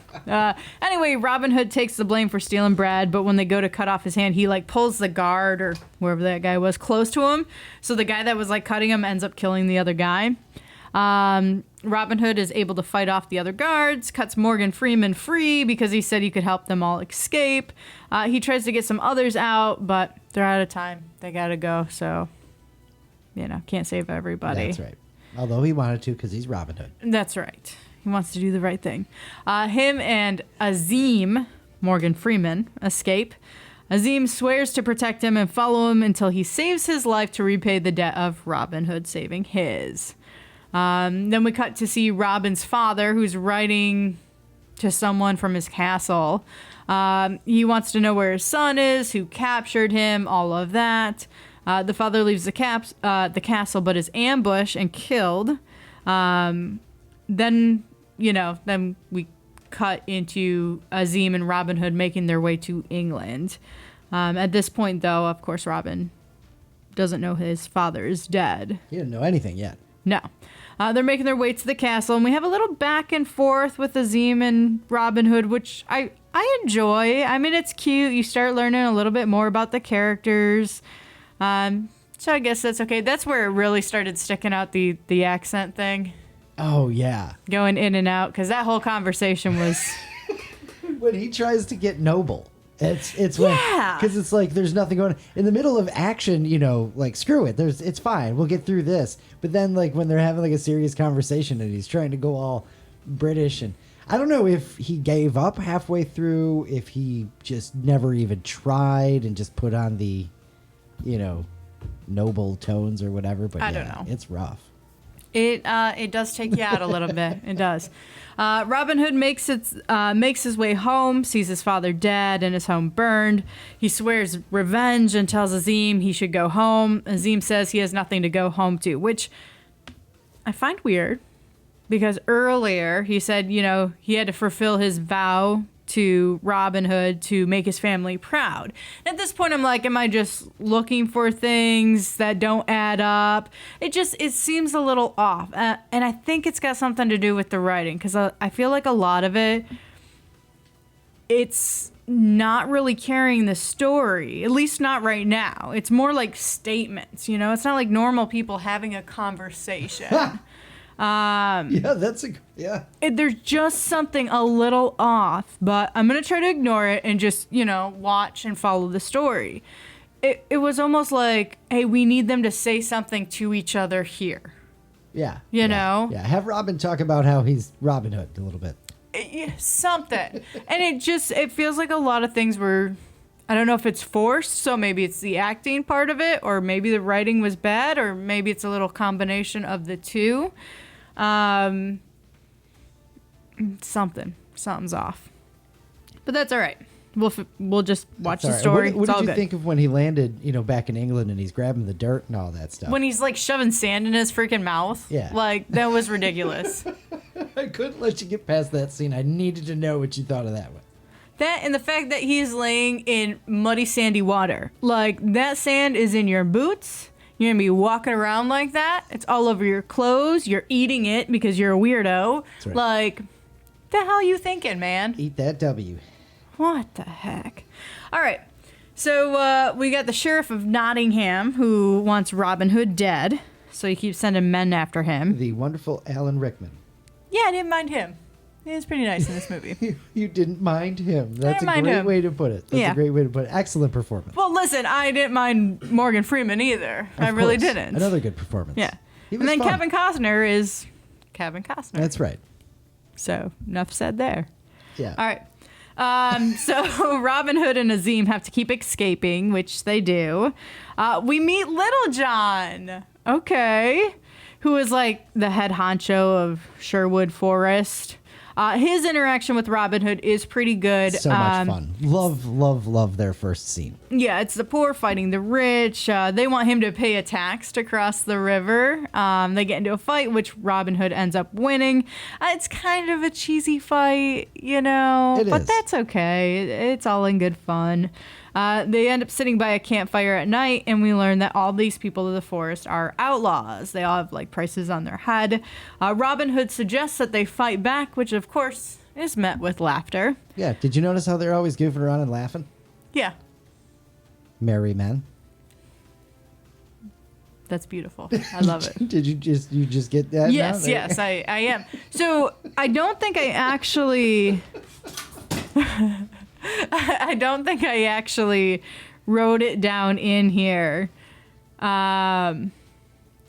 Anyway, Robin Hood takes the blame for stealing Brad, but when they go to cut off his hand, he like pulls the guard or wherever that guy was close to him. So the guy that was like cutting him ends up killing the other guy. Robin Hood is able to fight off the other guards, cuts Morgan Freeman free because he said he could help them all escape. He tries to get some others out, but they're out of time. They gotta go, so, can't save everybody. That's right. Although he wanted to because he's Robin Hood. That's right. He wants to do the right thing. Him and Azim, Morgan Freeman, escape. Azim swears to protect him and follow him until he saves his life to repay the debt of Robin Hood saving his. Then we cut to see Robin's father, who's writing to someone from his castle. He wants to know where his son is, who captured him, all of that. The father leaves the castle, but is ambushed and killed. Then we cut into Azim and Robin Hood making their way to England. At this point, though, of course, Robin doesn't know his father is dead. He didn't know anything yet. No. They're making their way to the castle, and we have a little back and forth with Azim and Robin Hood, which I enjoy. I mean, it's cute. You start learning a little bit more about the characters. So I guess that's okay. That's where it really started sticking out, the accent thing. Oh, yeah. Going in and out, because that whole conversation was... When he tries to get noble, it's when... Yeah! Because it's like there's nothing going on. In the middle of action, like, screw it. It's fine. We'll get through this. But then, like, when they're having, like, a serious conversation and he's trying to go all British and... I don't know if he gave up halfway through, if he just never even tried and just put on the... noble tones or whatever, but I don't know. It's rough. It does take you out a little bit. It does. Robin Hood makes his way home, sees his father dead and his home burned. He swears revenge and tells Azim he should go home. Azim says he has nothing to go home to, which I find weird because earlier he said, he had to fulfill his vow to Robin Hood to make his family proud. At this point, I'm like, am I just looking for things that don't add up? It seems a little off. And I think it's got something to do with the writing, because I feel like a lot of it's not really carrying the story, at least not right now. It's more like statements, It's not like normal people having a conversation. There's just something a little off, but I'm gonna try to ignore it and just watch and follow the story. It was almost like, hey, we need them to say something to each other here. Yeah. You know? Yeah. Have Robin talk about how he's Robin Hood a little bit. Something. And it feels like a lot of things were, I don't know if it's forced, so maybe it's the acting part of it, or maybe the writing was bad, or maybe it's a little combination of the two. Something's off, but that's all right. We'll just watch the story. What did you think of when he landed, back in England and he's grabbing the dirt and all that stuff? When he's like shoving sand in his freaking mouth. Yeah. Like that was ridiculous. I couldn't let you get past that scene. I needed to know what you thought of that one. That and the fact that he's laying in muddy, sandy water. Like that sand is in your boots. You're going to be walking around like that. It's all over your clothes. You're eating it because you're a weirdo. That's right. Like, the hell are you thinking, man? Eat that W. What the heck? All right. So we got the Sheriff of Nottingham who wants Robin Hood dead. So he keeps sending men after him. The wonderful Alan Rickman. Yeah, I didn't mind him. He was pretty nice in this movie. You didn't mind him. That's a great way to put it. That's a great way to put it. Excellent performance. Well, listen, I didn't mind Morgan Freeman either. I really didn't. Another good performance. Yeah. He was and then fun. Kevin Costner is Kevin Costner. That's right. So, enough said there. Yeah. All right. So Robin Hood and Azim have to keep escaping, which they do. We meet Little John. Okay. Who is like the head honcho of Sherwood Forest. His interaction with Robin Hood is pretty good. So much fun. Love their first scene. Yeah, it's the poor fighting the rich. They want him to pay a tax to cross the river. They get into a fight, which Robin Hood ends up winning. It's kind of a cheesy fight, It but is. that's okay. It's all in good fun. They end up sitting by a campfire at night, and we learn that all these people of the forest are outlaws. They all have like prices on their head. Robin Hood suggests that they fight back, which of course is met with laughter. Yeah. Did you notice how they're always goofing around and laughing? Yeah. Merry men. That's beautiful. I love it. Did you just get that? Yes, yes, I am. So I don't think I actually wrote it down in here. I'm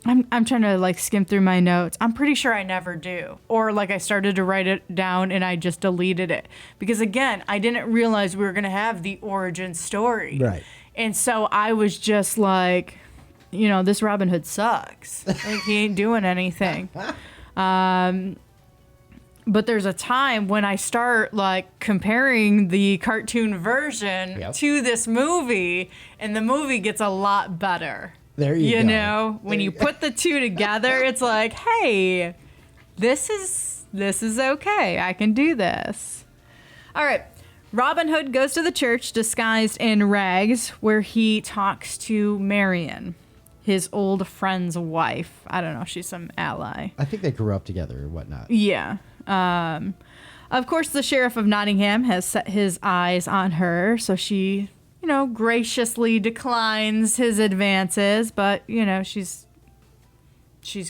trying to like skim through my notes. I'm pretty sure I never do. Or like I started to write it down and I just deleted it. Because again, I didn't realize we were going to have the origin story. Right. And so I was just like, you know, this Robin Hood sucks. Like, he ain't doing anything. But there's a time when I start, like, comparing the cartoon version to this movie, and the movie gets a lot better. There you go. You know, when you put the two together, it's like, hey, this is okay. I can do this. All right. Robin Hood goes to the church disguised in rags, where he talks to Marion, his old friend's wife. I don't know. She's some ally. I think they grew up together or whatnot. Yeah. Of course, the Sheriff of Nottingham has set his eyes on her, so she, you know, graciously declines his advances, but, you know, she's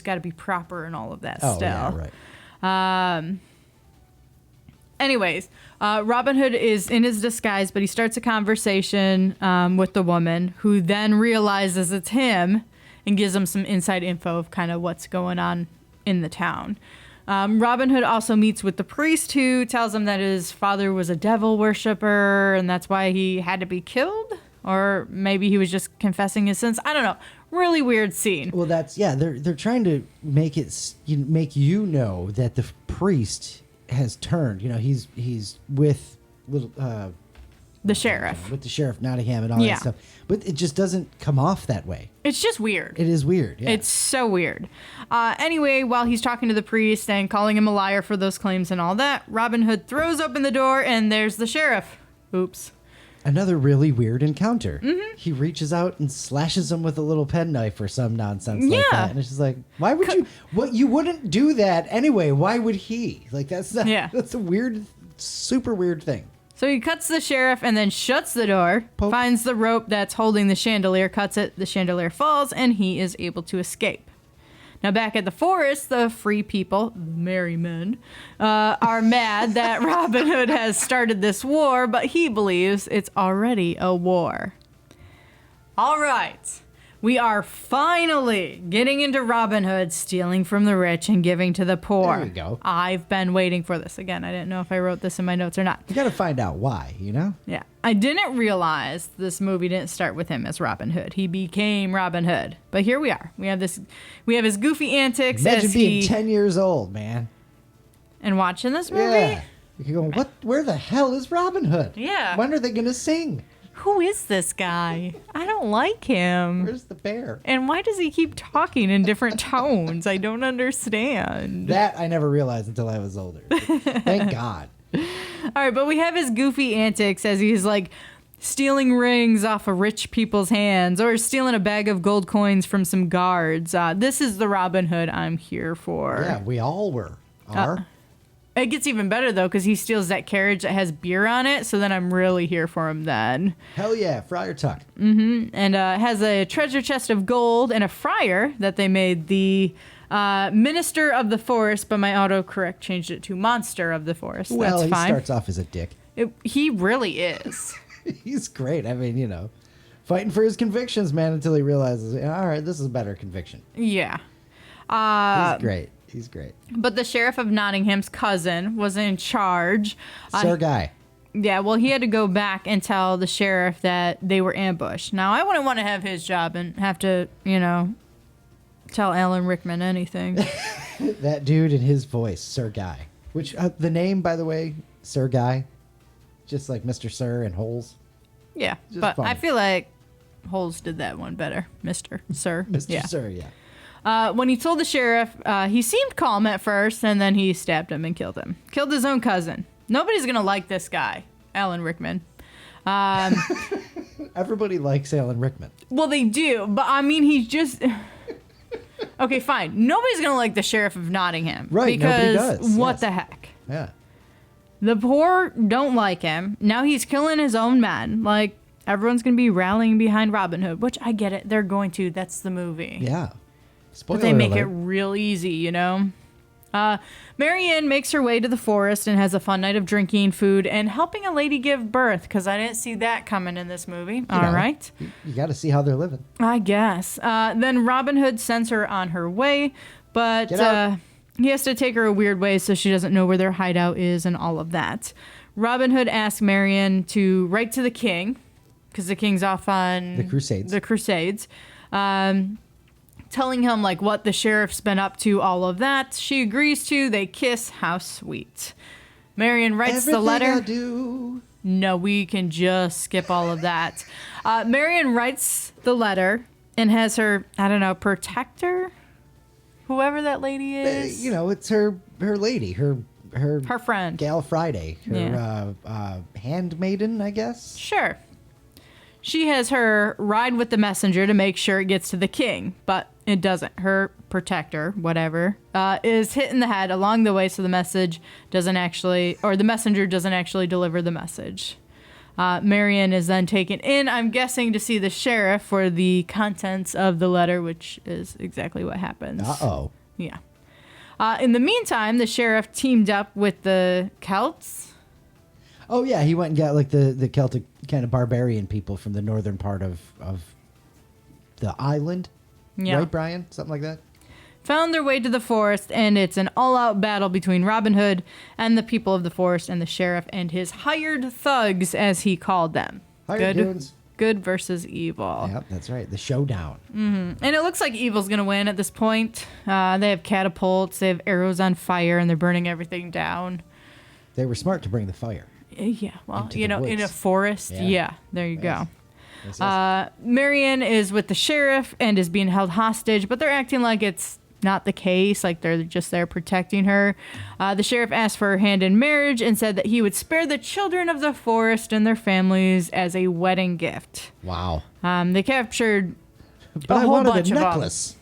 got to be proper and all of that still. Yeah, right. Anyways, Robin Hood is in his disguise, but he starts a conversation with the woman, who then realizes it's him and gives him some inside info of kind of what's going on in the town. Robin Hood also meets with the priest, who tells him that his father was a devil worshiper and that's why he had to be killed. Or maybe he was just confessing his sins. I don't know. Really weird scene. Well, they're trying to make it you know that the priest has turned. You know, he's with little the sheriff. With the Sheriff Nottingham and all that stuff. But it just doesn't come off that way. It's just weird. It is weird. Yeah. It's so weird. Anyway, while he's talking to the priest and calling him a liar for those claims and all that, Robin Hood throws open the door and there's the sheriff. Oops. Another really weird encounter. Mm-hmm. He reaches out and slashes him with a little penknife or some nonsense like that. And it's just like, why would you? What, you wouldn't do that anyway. Why would he? Like, that's not, that's a weird, super weird thing. So he cuts the sheriff and then shuts the door, finds the rope that's holding the chandelier, cuts it, the chandelier falls, and he is able to escape. Now, back at the forest, the free people, the merry men, are mad that Robin Hood has started this war, but he believes it's already a war. All right. We are finally getting into Robin Hood stealing from the rich and giving to the poor. There we go. I've been waiting for this. Again, I didn't know if I wrote this in my notes or not. You got to find out why, you know? Yeah. I didn't realize this movie didn't start with him as Robin Hood. He became Robin Hood. But here we are. We have his goofy antics. Imagine being 10 years old, man. And watching this movie? Yeah. You're going, what? Where the hell is Robin Hood? Yeah. When are they going to sing? Who is this guy? I don't like him. Where's the bear? And why does he keep talking in different tones? I don't understand. That I never realized until I was older. Thank God. All right, but we have his goofy antics as he's like stealing rings off of rich people's hands or stealing a bag of gold coins from some guards. This is the Robin Hood I'm here for. Yeah, we all are. It gets even better, though, because he steals that carriage that has beer on it, so then I'm really here for him then. Hell yeah, Friar Tuck. Mm-hmm. And has a treasure chest of gold and a friar that they made the Minister of the Forest, but my autocorrect changed it to Monster of the Forest. Well, That's fine. He starts off as a dick. He really is. He's great. I mean, you know, fighting for his convictions, man, until he realizes, all right, this is a better conviction. Yeah. He's great. He's great. But the Sheriff of Nottingham's cousin was in charge. Sir Guy. Yeah, well, he had to go back and tell the sheriff that they were ambushed. Now, I wouldn't want to have his job and have to, you know, tell Alan Rickman anything. That dude and his voice, Sir Guy. Which, the name, by the way, Sir Guy, just like Mr. Sir and Holes. Yeah, Just but funny. I feel like Holes did that one better. Mr. Sir. Mr. Sir, yeah. When he told the sheriff, he seemed calm at first, and then he stabbed him and killed him. Killed his own cousin. Nobody's going to like this guy, Alan Rickman. Everybody likes Alan Rickman. Well, they do, but I mean, he's just... Okay, fine. Nobody's going to like the Sheriff of Nottingham. Right, because nobody does. What Yes. the heck? Yeah. The poor don't like him. Now he's killing his own men. Like, everyone's going to be rallying behind Robin Hood, which I get it. They're going to. That's the movie. Yeah. Spoiler But they make alert. it real easy, you know? Marianne makes her way to the forest and has a fun night of drinking, food, and helping a lady give birth, because I didn't see that coming in this movie. All right. You got to see how they're living. I guess. Then Robin Hood sends her on her way, but Get out. he has to take her a weird way so she doesn't know where their hideout is and all of that. Robin Hood asks Marianne to write to the king, because the king's off on The Crusades. Telling him like what the sheriff's been up to, all of that. She agrees to. They kiss. How sweet. Marianne writes the letter. I do. No, we can just skip all of that. Marianne writes the letter and has her, I don't know, protector, whoever that lady is. You know, it's her lady, her friend. Gal Friday, her handmaiden, I guess. Sure. She has her ride with the messenger to make sure it gets to the king, but it doesn't. Her protector, whatever, is hit in the head along the way, so the messenger doesn't actually deliver the message. Marianne is then taken in, I'm guessing, to see the sheriff for the contents of the letter, which is exactly what happens. Uh-oh. Yeah. In the meantime, the sheriff teamed up with the Celts. Oh, yeah, he went and got, like, the Celtic kind of barbarian people from the northern part of the island. Yeah. Right, Brian? Something like that? Found their way to the forest, and it's an all-out battle between Robin Hood and the people of the forest and the sheriff and his hired thugs, as he called them. Hired goons. Good versus evil. Yep, that's right. The showdown. And it looks like evil's going to win at this point. They have catapults, they have arrows on fire, and they're burning everything down. They were smart to bring the fire. Yeah, well, Into you the know, in a woods. forest. Yeah. Yeah, there you go. Yes. Marianne is with the sheriff and is being held hostage, but they're acting like it's not the case, like they're just there protecting her. The sheriff asked for her hand in marriage and said that he would spare the children of the forest and their families as a wedding gift. Wow. They captured But a I whole wanted bunch a of necklace.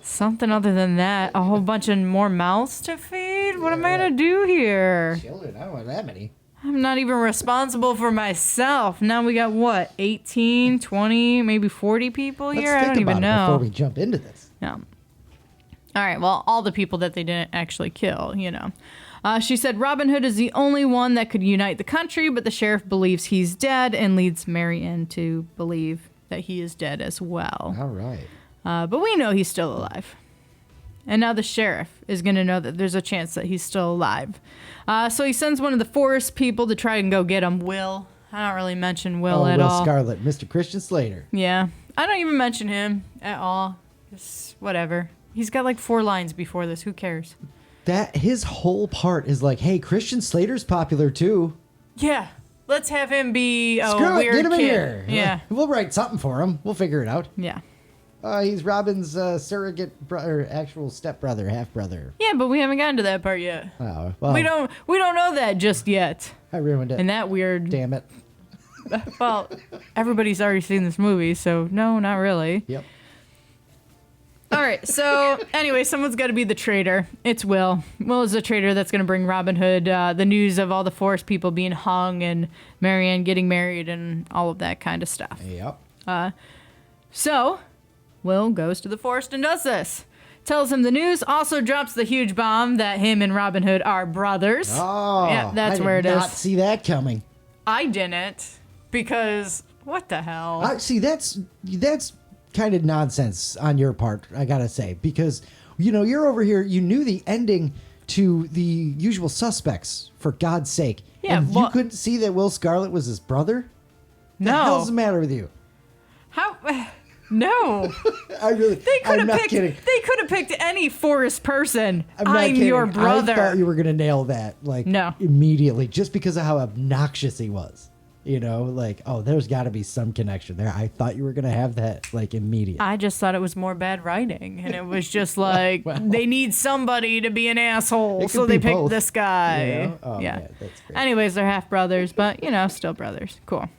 something other than that. A whole bunch of more mouths to feed. What am I gonna do here? Children, I don't want that many. I'm not even responsible for myself. Now we got what, 18, 20, maybe 40 people here? Let's I don't think even about it know. before we jump into this. Yeah. All right, well, all the people that they didn't actually kill, you know. She said Robin Hood is the only one that could unite the country, but the sheriff believes he's dead and leads Marianne to believe that he is dead as well. All right. But we know he's still alive. And now the sheriff is going to know that there's a chance that he's still alive. So he sends one of the forest people to try and go get him. Will. I don't really mention Will at Will all. Scarlet, Mr. Christian Slater. Yeah. I don't even mention him at all. Just whatever. He's got like 4 lines before this. Who cares? That his whole part is like, hey, Christian Slater's popular too. Yeah. Let's have him be a Screw weird it, get him kid. in here. Yeah. We'll write something for him. We'll figure it out. Yeah. He's Robin's surrogate brother, actual stepbrother, half brother. Yeah, but we haven't gotten to that part yet. Oh, well, We don't know that just yet. I ruined it. And that weird. Damn it. Well, everybody's already seen this movie, so no, not really. Yep. All right, so anyway, someone's got to be the traitor. It's Will. Will is the traitor that's going to bring Robin Hood the news of all the forest people being hung and Marianne getting married and all of that kind of stuff. Yep. So, Will goes to the forest and does this. Tells him the news, also drops the huge bomb that him and Robin Hood are brothers. Oh, yeah, that's I where it did is. not see that coming. I didn't, because what the hell? See, that's kind of nonsense on your part, I gotta say, because you're over here. You knew the ending to The Usual Suspects, for God's sake. Yeah, and you couldn't see that Will Scarlet was his brother. No. The hell's the matter with you? How? No. I'm not kidding. They could have picked any forest person. I'm not kidding. your brother. I thought you were gonna nail that No. immediately, just because of how obnoxious he was. There's got to be some connection there. I thought you were gonna have that immediately. I just thought it was more bad writing, and it was just like they need somebody to be an asshole, It so could they be picked both, this guy. Oh, yeah. man, that's great. Anyways, they're half brothers, but still brothers. Cool.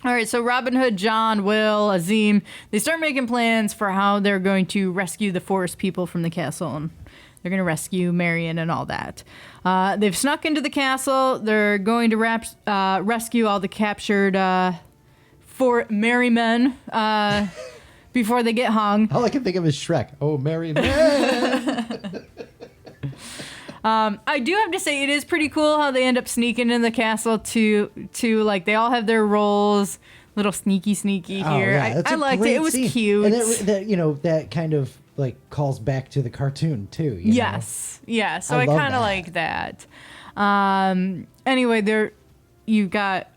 All right, so Robin Hood, John, Will, Azim, they start making plans for how they're going to rescue the forest people from the castle. And they're going to rescue Marion and all that. They've snuck into the castle. They're going to rescue all the captured merry men before they get hung. All I can think of is Shrek. Oh, merry men. I do have to say it is pretty cool how they end up sneaking in the castle to like they all have their roles, little sneaky here. Yeah, I liked it. It was scene. cute. And that kind of like calls back to the cartoon too. Yes. Yeah. So I love kind of that. like that. Anyway, you've got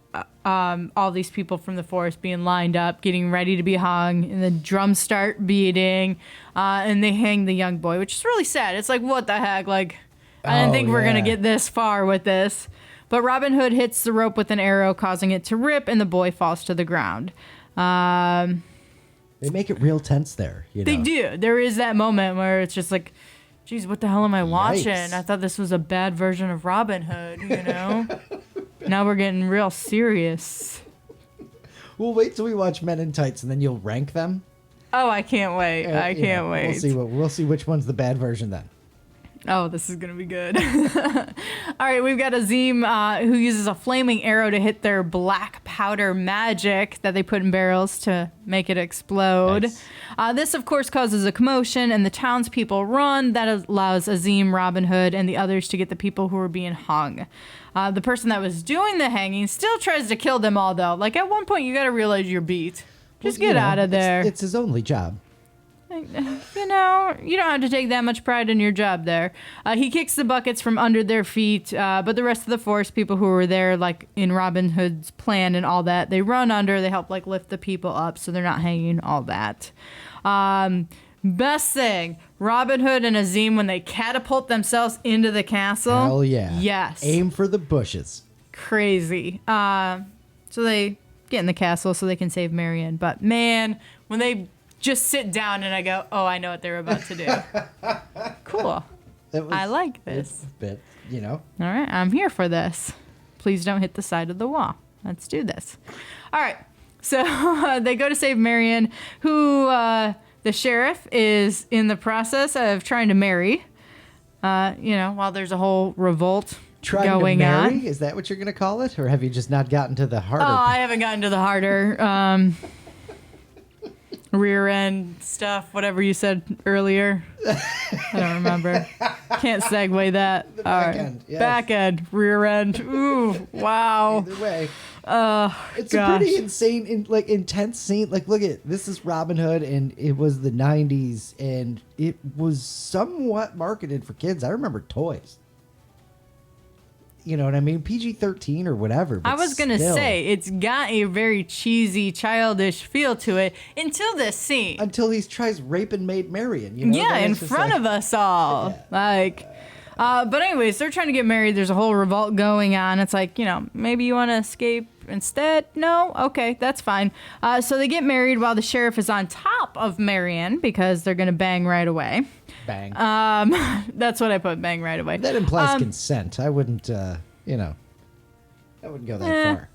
all these people from the forest being lined up, getting ready to be hung, and the drums start beating, and they hang the young boy, which is really sad. It's like, what the heck? Like, I didn't think we're going to get this far with this. But Robin Hood hits the rope with an arrow, causing it to rip, and the boy falls to the ground. They make it real tense there. They do. There is that moment where it's just like, geez, what the hell am I watching? Yikes. I thought this was a bad version of Robin Hood, Now we're getting real serious. We'll wait till we watch Men in Tights, and then you'll rank them. Oh, I can't wait. I can't wait. We'll see which one's the bad version then. Oh, this is going to be good. All right, we've got Azim who uses a flaming arrow to hit their black powder magic that they put in barrels to make it explode. Nice. This, of course, causes a commotion, and the townspeople run. That allows Azim, Robin Hood, and the others to get the people who are being hung. The person that was doing the hanging still tries to kill them all, though. Like, at one point, you got to realize you're beat. Just get out of there. It's his only job. You don't have to take that much pride in your job there. He kicks the buckets from under their feet, but the rest of the forest people who were there, like in Robin Hood's plan and all that, they run under. They help like lift the people up so they're not hanging, all that. Best thing, Robin Hood and Azim, when they catapult themselves into the castle. Hell yeah. Yes. Aim for the bushes. Crazy. So they get in the castle so they can save Marion. But man, when they just sit down and I go, oh, I know what they're about to do. Cool. I like this. Bit, All right, I'm here for this. Please don't hit the side of the wall. Let's do this. All right, so they go to save Marion, who the sheriff is in the process of trying to marry, while there's a whole revolt going on. Is that what you're going to call it? Or have you just not gotten to the harder? Oh, I haven't gotten to the harder. Rear end stuff, whatever you said earlier. I don't remember. Can't segue that. The back end. Yes. Back end, rear end. Ooh, wow. Either way. It's gosh. a pretty insane, intense scene. Like, look at this is Robin Hood, and it was the 90s, and it was somewhat marketed for kids. I remember toys. You know what I mean? PG-13 or whatever. But I was going to say, it's got a very cheesy, childish feel to it until this scene. Until he tries raping Maid Marian. Yeah, in front of us all. Yeah. But anyways, they're trying to get married. There's a whole revolt going on. It's like, maybe you want to escape instead? No? Okay, that's fine. So they get married while the sheriff is on top of Marian because they're going to bang right away. Bang. That's what I put, bang right away. That implies consent. I wouldn't, I wouldn't go that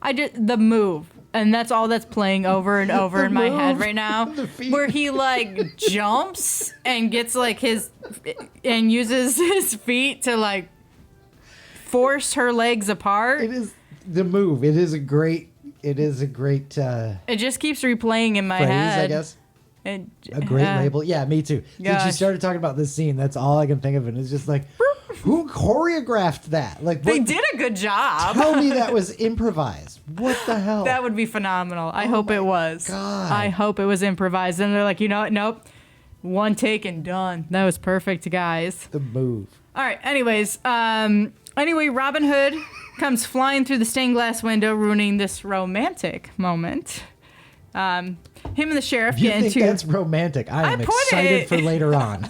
far. The move. And that's all that's playing over and over in my head right now. Where he jumps and gets and uses his feet to force her legs apart. It is the move. It is a great. It just keeps replaying in my phrase, head. I guess. A great label. Yeah, me too. Since you started talking about this scene, that's all I can think of. And it's just who choreographed that? They did a good job. Tell me that was improvised. What the hell? That would be phenomenal. I hope it was. God. I hope it was improvised. And they're like, you know what? Nope. One take and done. That was perfect, guys. The move. All right. Anyways, Robin Hood comes flying through the stained glass window, ruining this romantic moment. Him and the sheriff You get think into. that's romantic? I am excited for later on.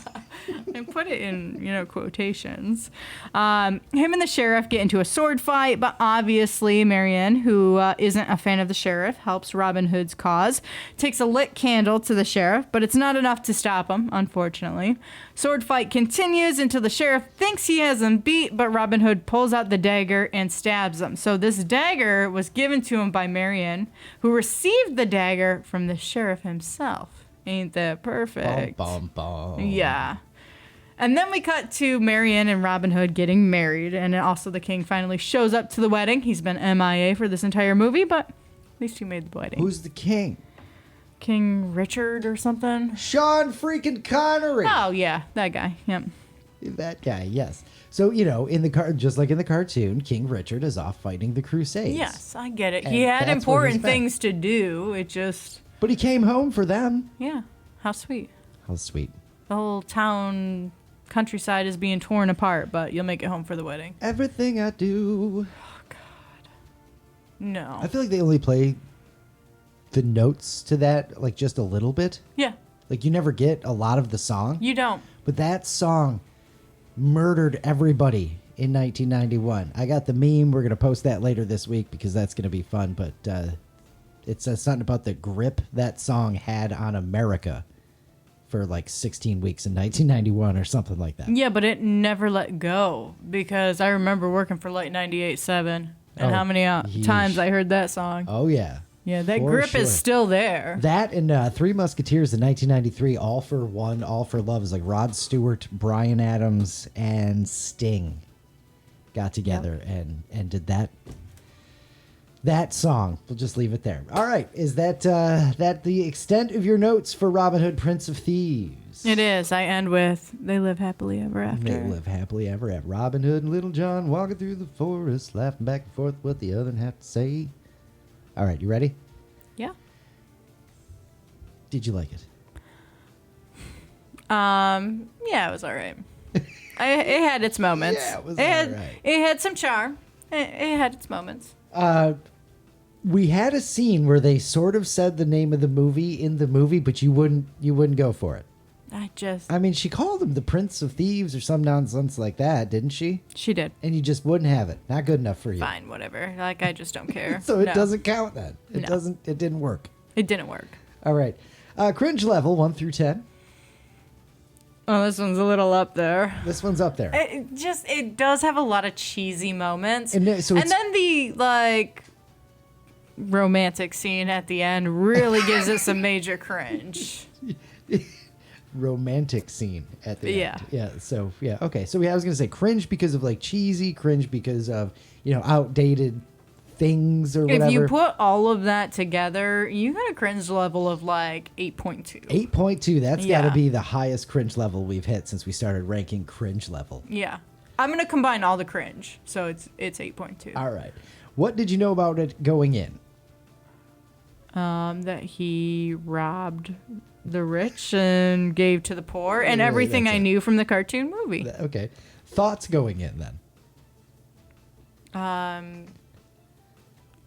And put it in, quotations. Him and the sheriff get into a sword fight, but obviously Marianne, who isn't a fan of the sheriff, helps Robin Hood's cause, takes a lit candle to the sheriff, but it's not enough to stop him, unfortunately. Sword fight continues until the sheriff thinks he has him beat, but Robin Hood pulls out the dagger and stabs him. So this dagger was given to him by Marianne, who received the dagger from the sheriff himself. Ain't that perfect? Bum, bum, bum. Yeah. And then we cut to Marianne and Robin Hood getting married, and also the king finally shows up to the wedding. He's been MIA for this entire movie, but at least he made the wedding. Who's the king? King Richard or something? Sean freaking Connery. Oh, yeah, that guy. Yep. That guy, yes. So, just like in the cartoon, King Richard is off fighting the Crusades. Yes, I get it. And He had that's where important he's been. things to do. It just... But he came home for them. Yeah, how sweet. How sweet. The whole town... countryside is being torn apart, but you'll make it home for the wedding. Everything I do. Oh, God. No. I feel like they only play the notes to that, like, just a little bit. Yeah, Like, you never get a lot of the song. you don't. But that song murdered everybody in 1991. I got the meme. We're going to post that later this week because that's going to be fun. But it says something about the grip that song had on America for like 16 weeks in 1991 or something like that. Yeah, but it never let go because I remember working for Light 98.7 and Oh, how many yeesh. times I heard that song. Oh, yeah. Yeah, that For grip sure. is still there. That and Three Musketeers in 1993, All for One, All for Love, is like Rod Stewart, Bryan Adams, and Sting got together and did that song. We'll just leave it there. All right. Is that the extent of your notes for Robin Hood, Prince of Thieves? It is. I end with, they live happily ever after. They live happily ever after. Robin Hood and Little John walking through the forest, laughing back and forth what the other have to say. All right. You ready? Yeah. Did you like it? Yeah, it was all right. It had its moments. Yeah, it was It had, all right. It had some charm. It had its moments. We had a scene where they sort of said the name of the movie in the movie, but you wouldn't go for it. I mean, she called him the Prince of Thieves or some nonsense like that, didn't she? She did. And you just wouldn't have it. Not good enough for you. Fine, whatever. Like, I just don't care. So it No. doesn't count then. It No. doesn't. It didn't work. It didn't work. All right. Cringe level 1 through 10. Oh, this one's a little up there. This one's up there. It does have a lot of cheesy moments. And then the, like, romantic scene at the end really gives it some major cringe. Romantic scene at the Yeah. end. Yeah. So yeah. Okay. So I was gonna say cringe because of like cheesy, cringe because of outdated things or whatever. If you put all of that together, you got a cringe level of like 8.2. 8.2. That's got to Yeah. be the highest cringe level we've hit since we started ranking cringe level. Yeah. I'm going to combine all the cringe. So it's 8.2. All right. What did you know about it going in? That he robbed the rich and gave to the poor and Really, everything that's I it. knew from the cartoon movie. Okay. Thoughts going in then?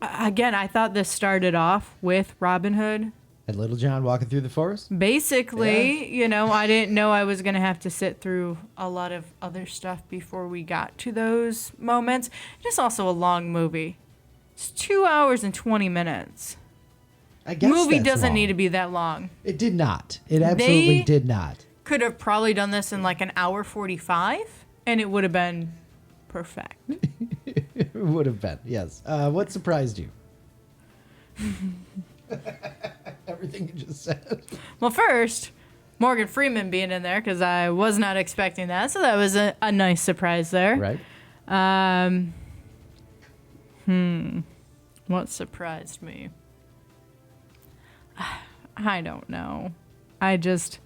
Again, I thought this started off with Robin Hood. And Little John walking through the forest? Basically, I didn't know I was going to have to sit through a lot of other stuff before we got to those moments. It's also a long movie. It's 2 hours and 20 minutes. I guess Movie that's doesn't long. need to be that long. It did not. It absolutely They- did not. Could have probably done this in like an hour 45, and it would have been perfect. It would have been, yes. What surprised you? Everything you just said. Well, first, Morgan Freeman being in there, because I was not expecting that, so that was a nice surprise there. Right. What surprised me? I don't know. I didn't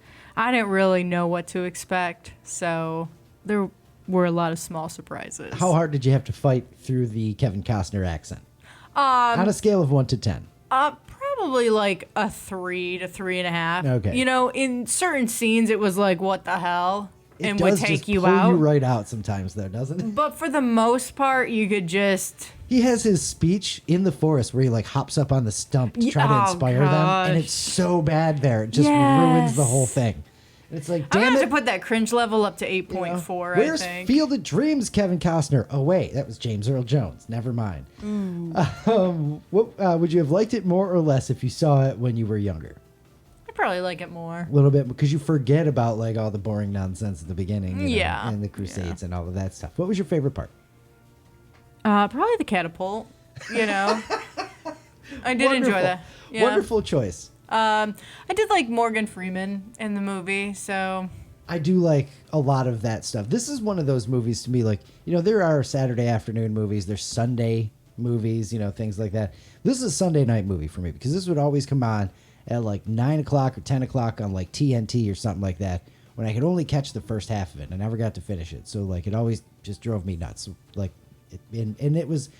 really know what to expect, so there were a lot of small surprises. How hard did you have to fight through the Kevin Costner accent? On a scale of 1 to 10. Probably like a 3 to 3.5. Okay. In certain scenes, it was like, what the hell? It And does would take just you pull out. you right out sometimes, though, doesn't it? But for the most part, you could just... He has his speech in the forest where he like hops up on the stump to try to Oh, inspire them, and gosh. it's so bad there. It just ruins the whole thing. It's like, I'm damn gonna it. have to put that cringe level up to you know, 8.4. Where's I think. Field of Dreams, Kevin Costner? Oh wait, that was James Earl Jones. Never mind. What would you have liked it more or less if you saw it when you were younger? I probably like it more. A little bit, because you forget about like all the boring nonsense at the beginning, you know, Yeah. and the Crusades and all of that stuff. What was your favorite part? Probably the catapult. You know, I did enjoy that. Yeah. Wonderful choice. I did like Morgan Freeman in the movie, so I do like a lot of that stuff. This is one of those movies to me, like, you know, there are Saturday afternoon movies, there's Sunday movies, you know, things like that. This is a Sunday night movie for me because this would always come on at like 9 o'clock or 10 o'clock on like TNT or something like that when I could only catch the first half of it. I never got to finish it. So like it always just drove me nuts. Like, and it was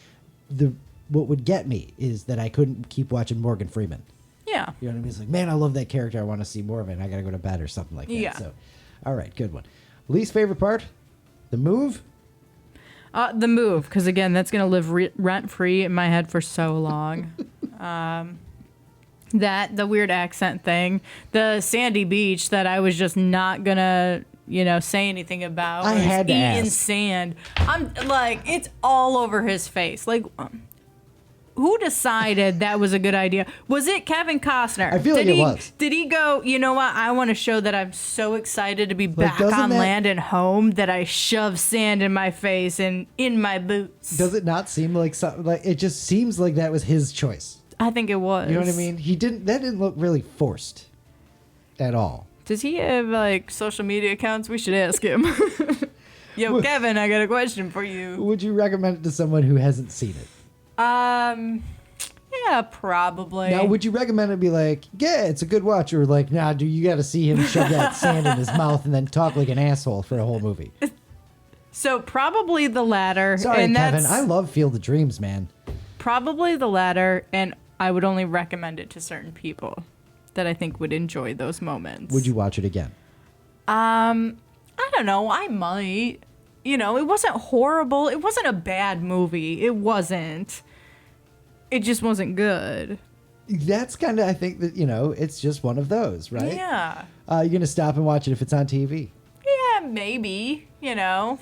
what would get me is that I couldn't keep watching Morgan Freeman. yeah. You know what I mean? It's like, man, I love that character. I want to see more of it. I got to go to bed or something like that. Yeah. So, all right, good one. Least favorite part? The move? The move, because again, that's gonna live rent free in my head for so long. The weird accent thing, the sandy beach that I was just not gonna, say anything about. I had to eating ask. sand. I'm like, it's all over his face. Like, who decided that was a good idea? Was it Kevin Costner? I feel like it was. Did he go, you know what? I want to show that I'm so excited to be back doesn't on that- land and home that I shove sand in my face and in my boots. Does it not seem like something like it just seems like that was his choice? I think it was. You know what I mean? That didn't look really forced at all. Does he have like social media accounts? We should ask him. Yo, Kevin, I got a question for you. Would you recommend it to someone who hasn't seen it? Yeah, probably. Now, would you recommend it be like, yeah, it's a good watch, or like, nah, dude, you got to see him shove that sand in his mouth and then talk like an asshole for a whole movie? So probably the latter. Sorry, and Kevin, that's I love Field of Dreams, man. probably the latter, and I would only recommend it to certain people that I think would enjoy those moments. Would you watch it again? I don't know. I might. It wasn't horrible. It wasn't a bad movie. It wasn't. It just wasn't good. That's kind of, I think that, it's just one of those, right? Yeah. You're going to stop and watch it if it's on TV. Yeah, maybe.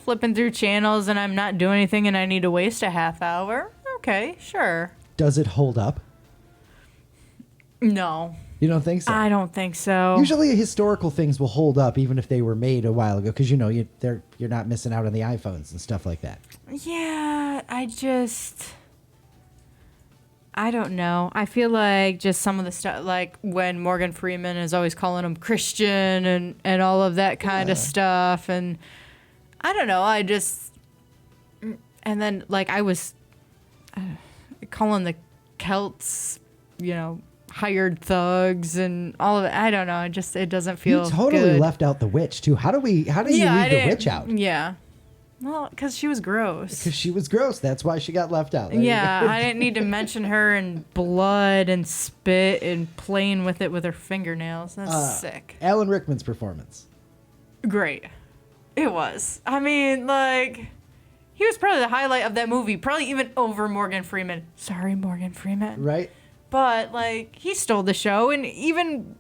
Flipping through channels and I'm not doing anything and I need to waste a half hour. Okay, sure. Does it hold up? No, You don't think so? I don't think so. Usually historical things will hold up even if they were made a while ago because, you're not missing out on the iPhones and stuff like that. Yeah, I don't know. I feel like just some of the stuff, like when Morgan Freeman is always calling him Christian and all of that kind of stuff. And I don't know. And then like I was calling the Celts, hired thugs and all of it. I don't know. It doesn't feel You totally good. left out the witch, too. How do you leave the witch out? Yeah. Well, because she was gross. Because she was gross. That's why she got left out. There you Yeah, go. I didn't need to mention her and blood and spit and playing with it with her fingernails. That's sick. Alan Rickman's performance. Great. It was. I mean, like, he was probably the highlight of that movie, probably even over Morgan Freeman. Sorry, Morgan Freeman. Right? But, like, he stole the show, and even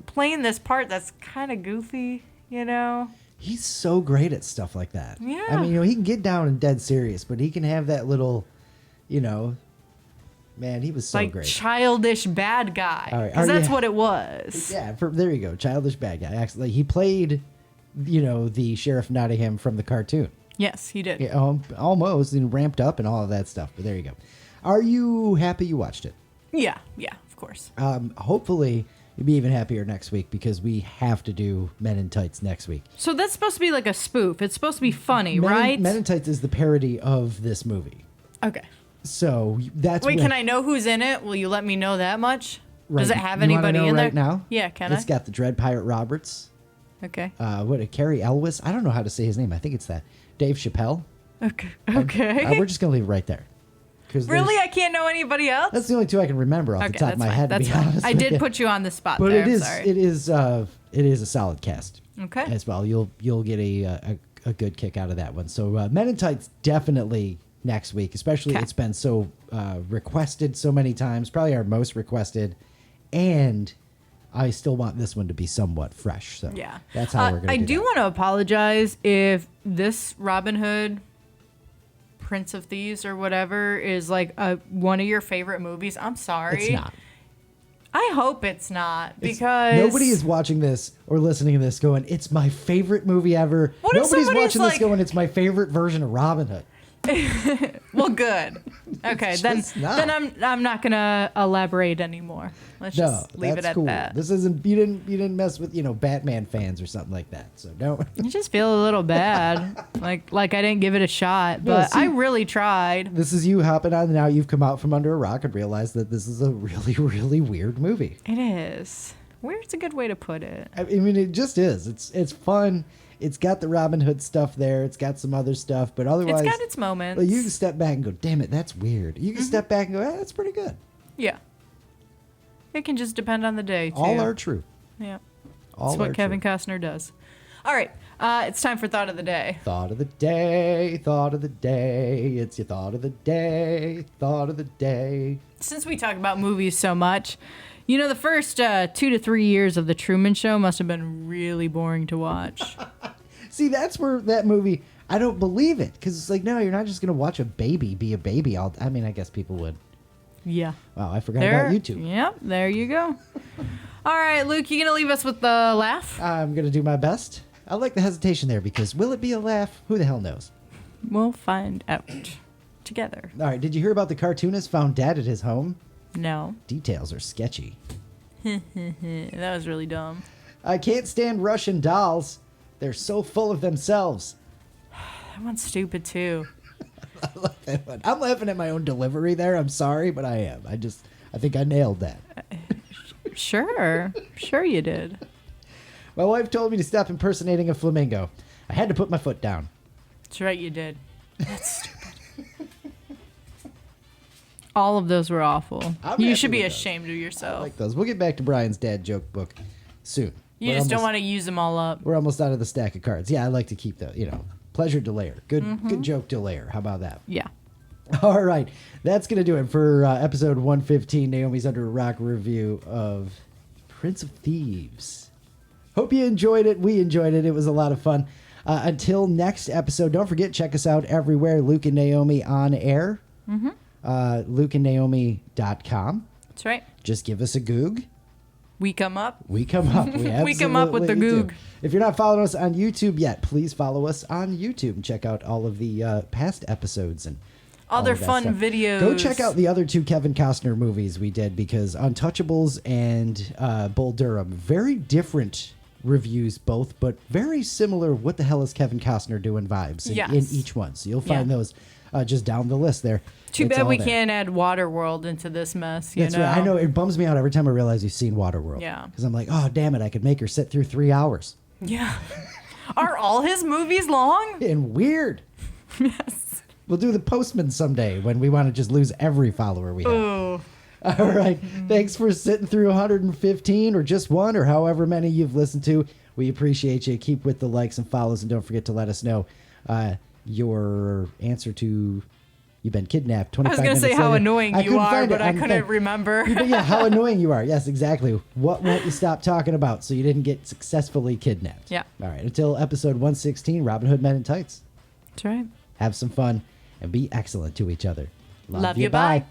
playing this part that's kind of goofy, He's so great at stuff like that. Yeah. I mean, he can get down and dead serious, but he can have that little, man, he was so like great. childish bad guy. All right. 'Cause that's Yeah. what it was. Yeah, there you go. Childish bad guy. Actually, he played, the Sheriff Nottingham from the cartoon. Yes, he did. Yeah, almost, and ramped up and all of that stuff. But there you go. Are you happy you watched it? Yeah, of course. Hopefully, you'll be even happier next week because we have to do Men in Tights next week. So that's supposed to be like a spoof. It's supposed to be funny, right? Men in Tights is the parody of this movie. Okay. So that's Wait, can I know who's in it? Will you let me know that much? Right. Does it have You wanna anybody know in right there? now? Yeah, can It's I? got the Dread Pirate Roberts. Okay. Carrie Elwes? I don't know how to say his name. I think it's that. Dave Chappelle. Okay. We're just gonna leave it right there. Really? I can't know anybody else? That's the only two I can remember off the top of my head. That's to be fine. honest I with did you. put you on the spot But there. it is I'm sorry. it is a solid cast. Okay. As well, you'll get a good kick out of that one. So Men in Tights definitely next week, especially Okay. it's been so requested so many times, probably our most requested, and I still want this one to be somewhat fresh. So Yeah. that's how we're going to do I do that. want to apologize if this Robin Hood, Prince of Thieves or whatever is like one of your favorite movies. I'm sorry. It's not. I hope it's not because Nobody is watching this or listening to this going, it's my favorite movie ever. What if Nobody's somebody's watching this like- going, it's my favorite version of Robin Hood. Well, good. Okay, It's then just not. I'm not gonna elaborate anymore. Let's No, just leave that's it at cool. that. This isn't you didn't mess with, Batman fans or something like that. So no. I just feel a little bad, like I didn't give it a shot, No, but see- I really tried. This is you hopping on now. You've come out from under a rock and realized that this is a really, really weird movie. It is. Weird's a good way to put it. I mean, it just is. It's fun. It's got the Robin Hood stuff there. It's got some other stuff, but otherwise, It's got its moments. well, you can step back and go, "Damn it, that's weird." You can step back and go, "That's pretty good." Yeah. It can just depend on the day, too. All are true. Yeah. All That's what are Kevin true. Costner does. All right. It's time for Thought of the Day. Thought of the day. Thought of the day. It's your thought of the day. Thought of the day. Since we talk about movies so much, the first 2 to 3 years of The Truman Show must have been really boring to watch. See, that's where that movie. I don't believe it because it's like, no, you're not just gonna watch a baby be a baby. I mean, I guess people would. Yeah. Wow, I forgot about YouTube. Yep, there you go. All right, Luke, you going to leave us with the laugh? I'm gonna do my best. I like the hesitation there because will it be a laugh? Who the hell knows? We'll find out together. All right, did you hear about the cartoonist found dead at his home? No. Details are sketchy. That was really dumb. I can't stand Russian dolls. They're so full of themselves. That one's stupid, too. I like that one. I'm laughing at my own delivery there. I'm sorry, but I am. I think I nailed that. Sure. Sure you did. My wife told me to stop impersonating a flamingo. I had to put my foot down. That's right, you did. That's stupid. All of those were awful. I'm You happy should be with those. ashamed of I yourself. like those. We'll get back to Brian's dad joke book soon. You just don't want to use them all up. We're almost out of the stack of cards. Yeah, I like to keep the, pleasure delayer. Good joke delayer. How about that? Yeah. All right. That's going to do it for episode 115, Naomi's Under a Rock review of Prince of Thieves. Hope you enjoyed it. We enjoyed it. It was a lot of fun. Until next episode, don't forget, check us out everywhere. Luke and Naomi On Air. Mm-hmm. LukeandNaomi.com. That's right. Just give us a goog. We come up. We come up. We come up with the absolutely do. goog. If you're not following us on YouTube yet, please follow us on YouTube and check out all of the past episodes and all Other of that fun stuff. videos. Go check out the other two Kevin Costner movies we did because Untouchables and Bull Durham, very different reviews both, but very similar what the hell is Kevin Costner doing vibes in Yes. each one. So you'll find Yeah. those just down the list there. Too It's bad all we there. can't add Waterworld into this mess, you That's know? right. I know it bums me out every time I realize you've seen Waterworld. Yeah. Because I'm like, oh, damn it, I could make her sit through 3 hours. Yeah. Are all his movies long? And weird. Yes. We'll do the Postman someday when we want to just lose every follower we have. Oh. All right. Thanks for sitting through 115 or just one or however many you've listened to. We appreciate you. Keep with the likes and follows, and don't forget to let us know your answer to You've Been Kidnapped. 25 I was going to minutes say how later. annoying you couldn't are, find but it I on the couldn't thing. remember. But yeah, how annoying you are. Yes, exactly. What won't you stop talking about so you didn't get successfully kidnapped? Yeah. All right. Until episode 116, Robin Hood Men in Tights. That's right. Have some fun and be excellent to each other. Love you. Bye.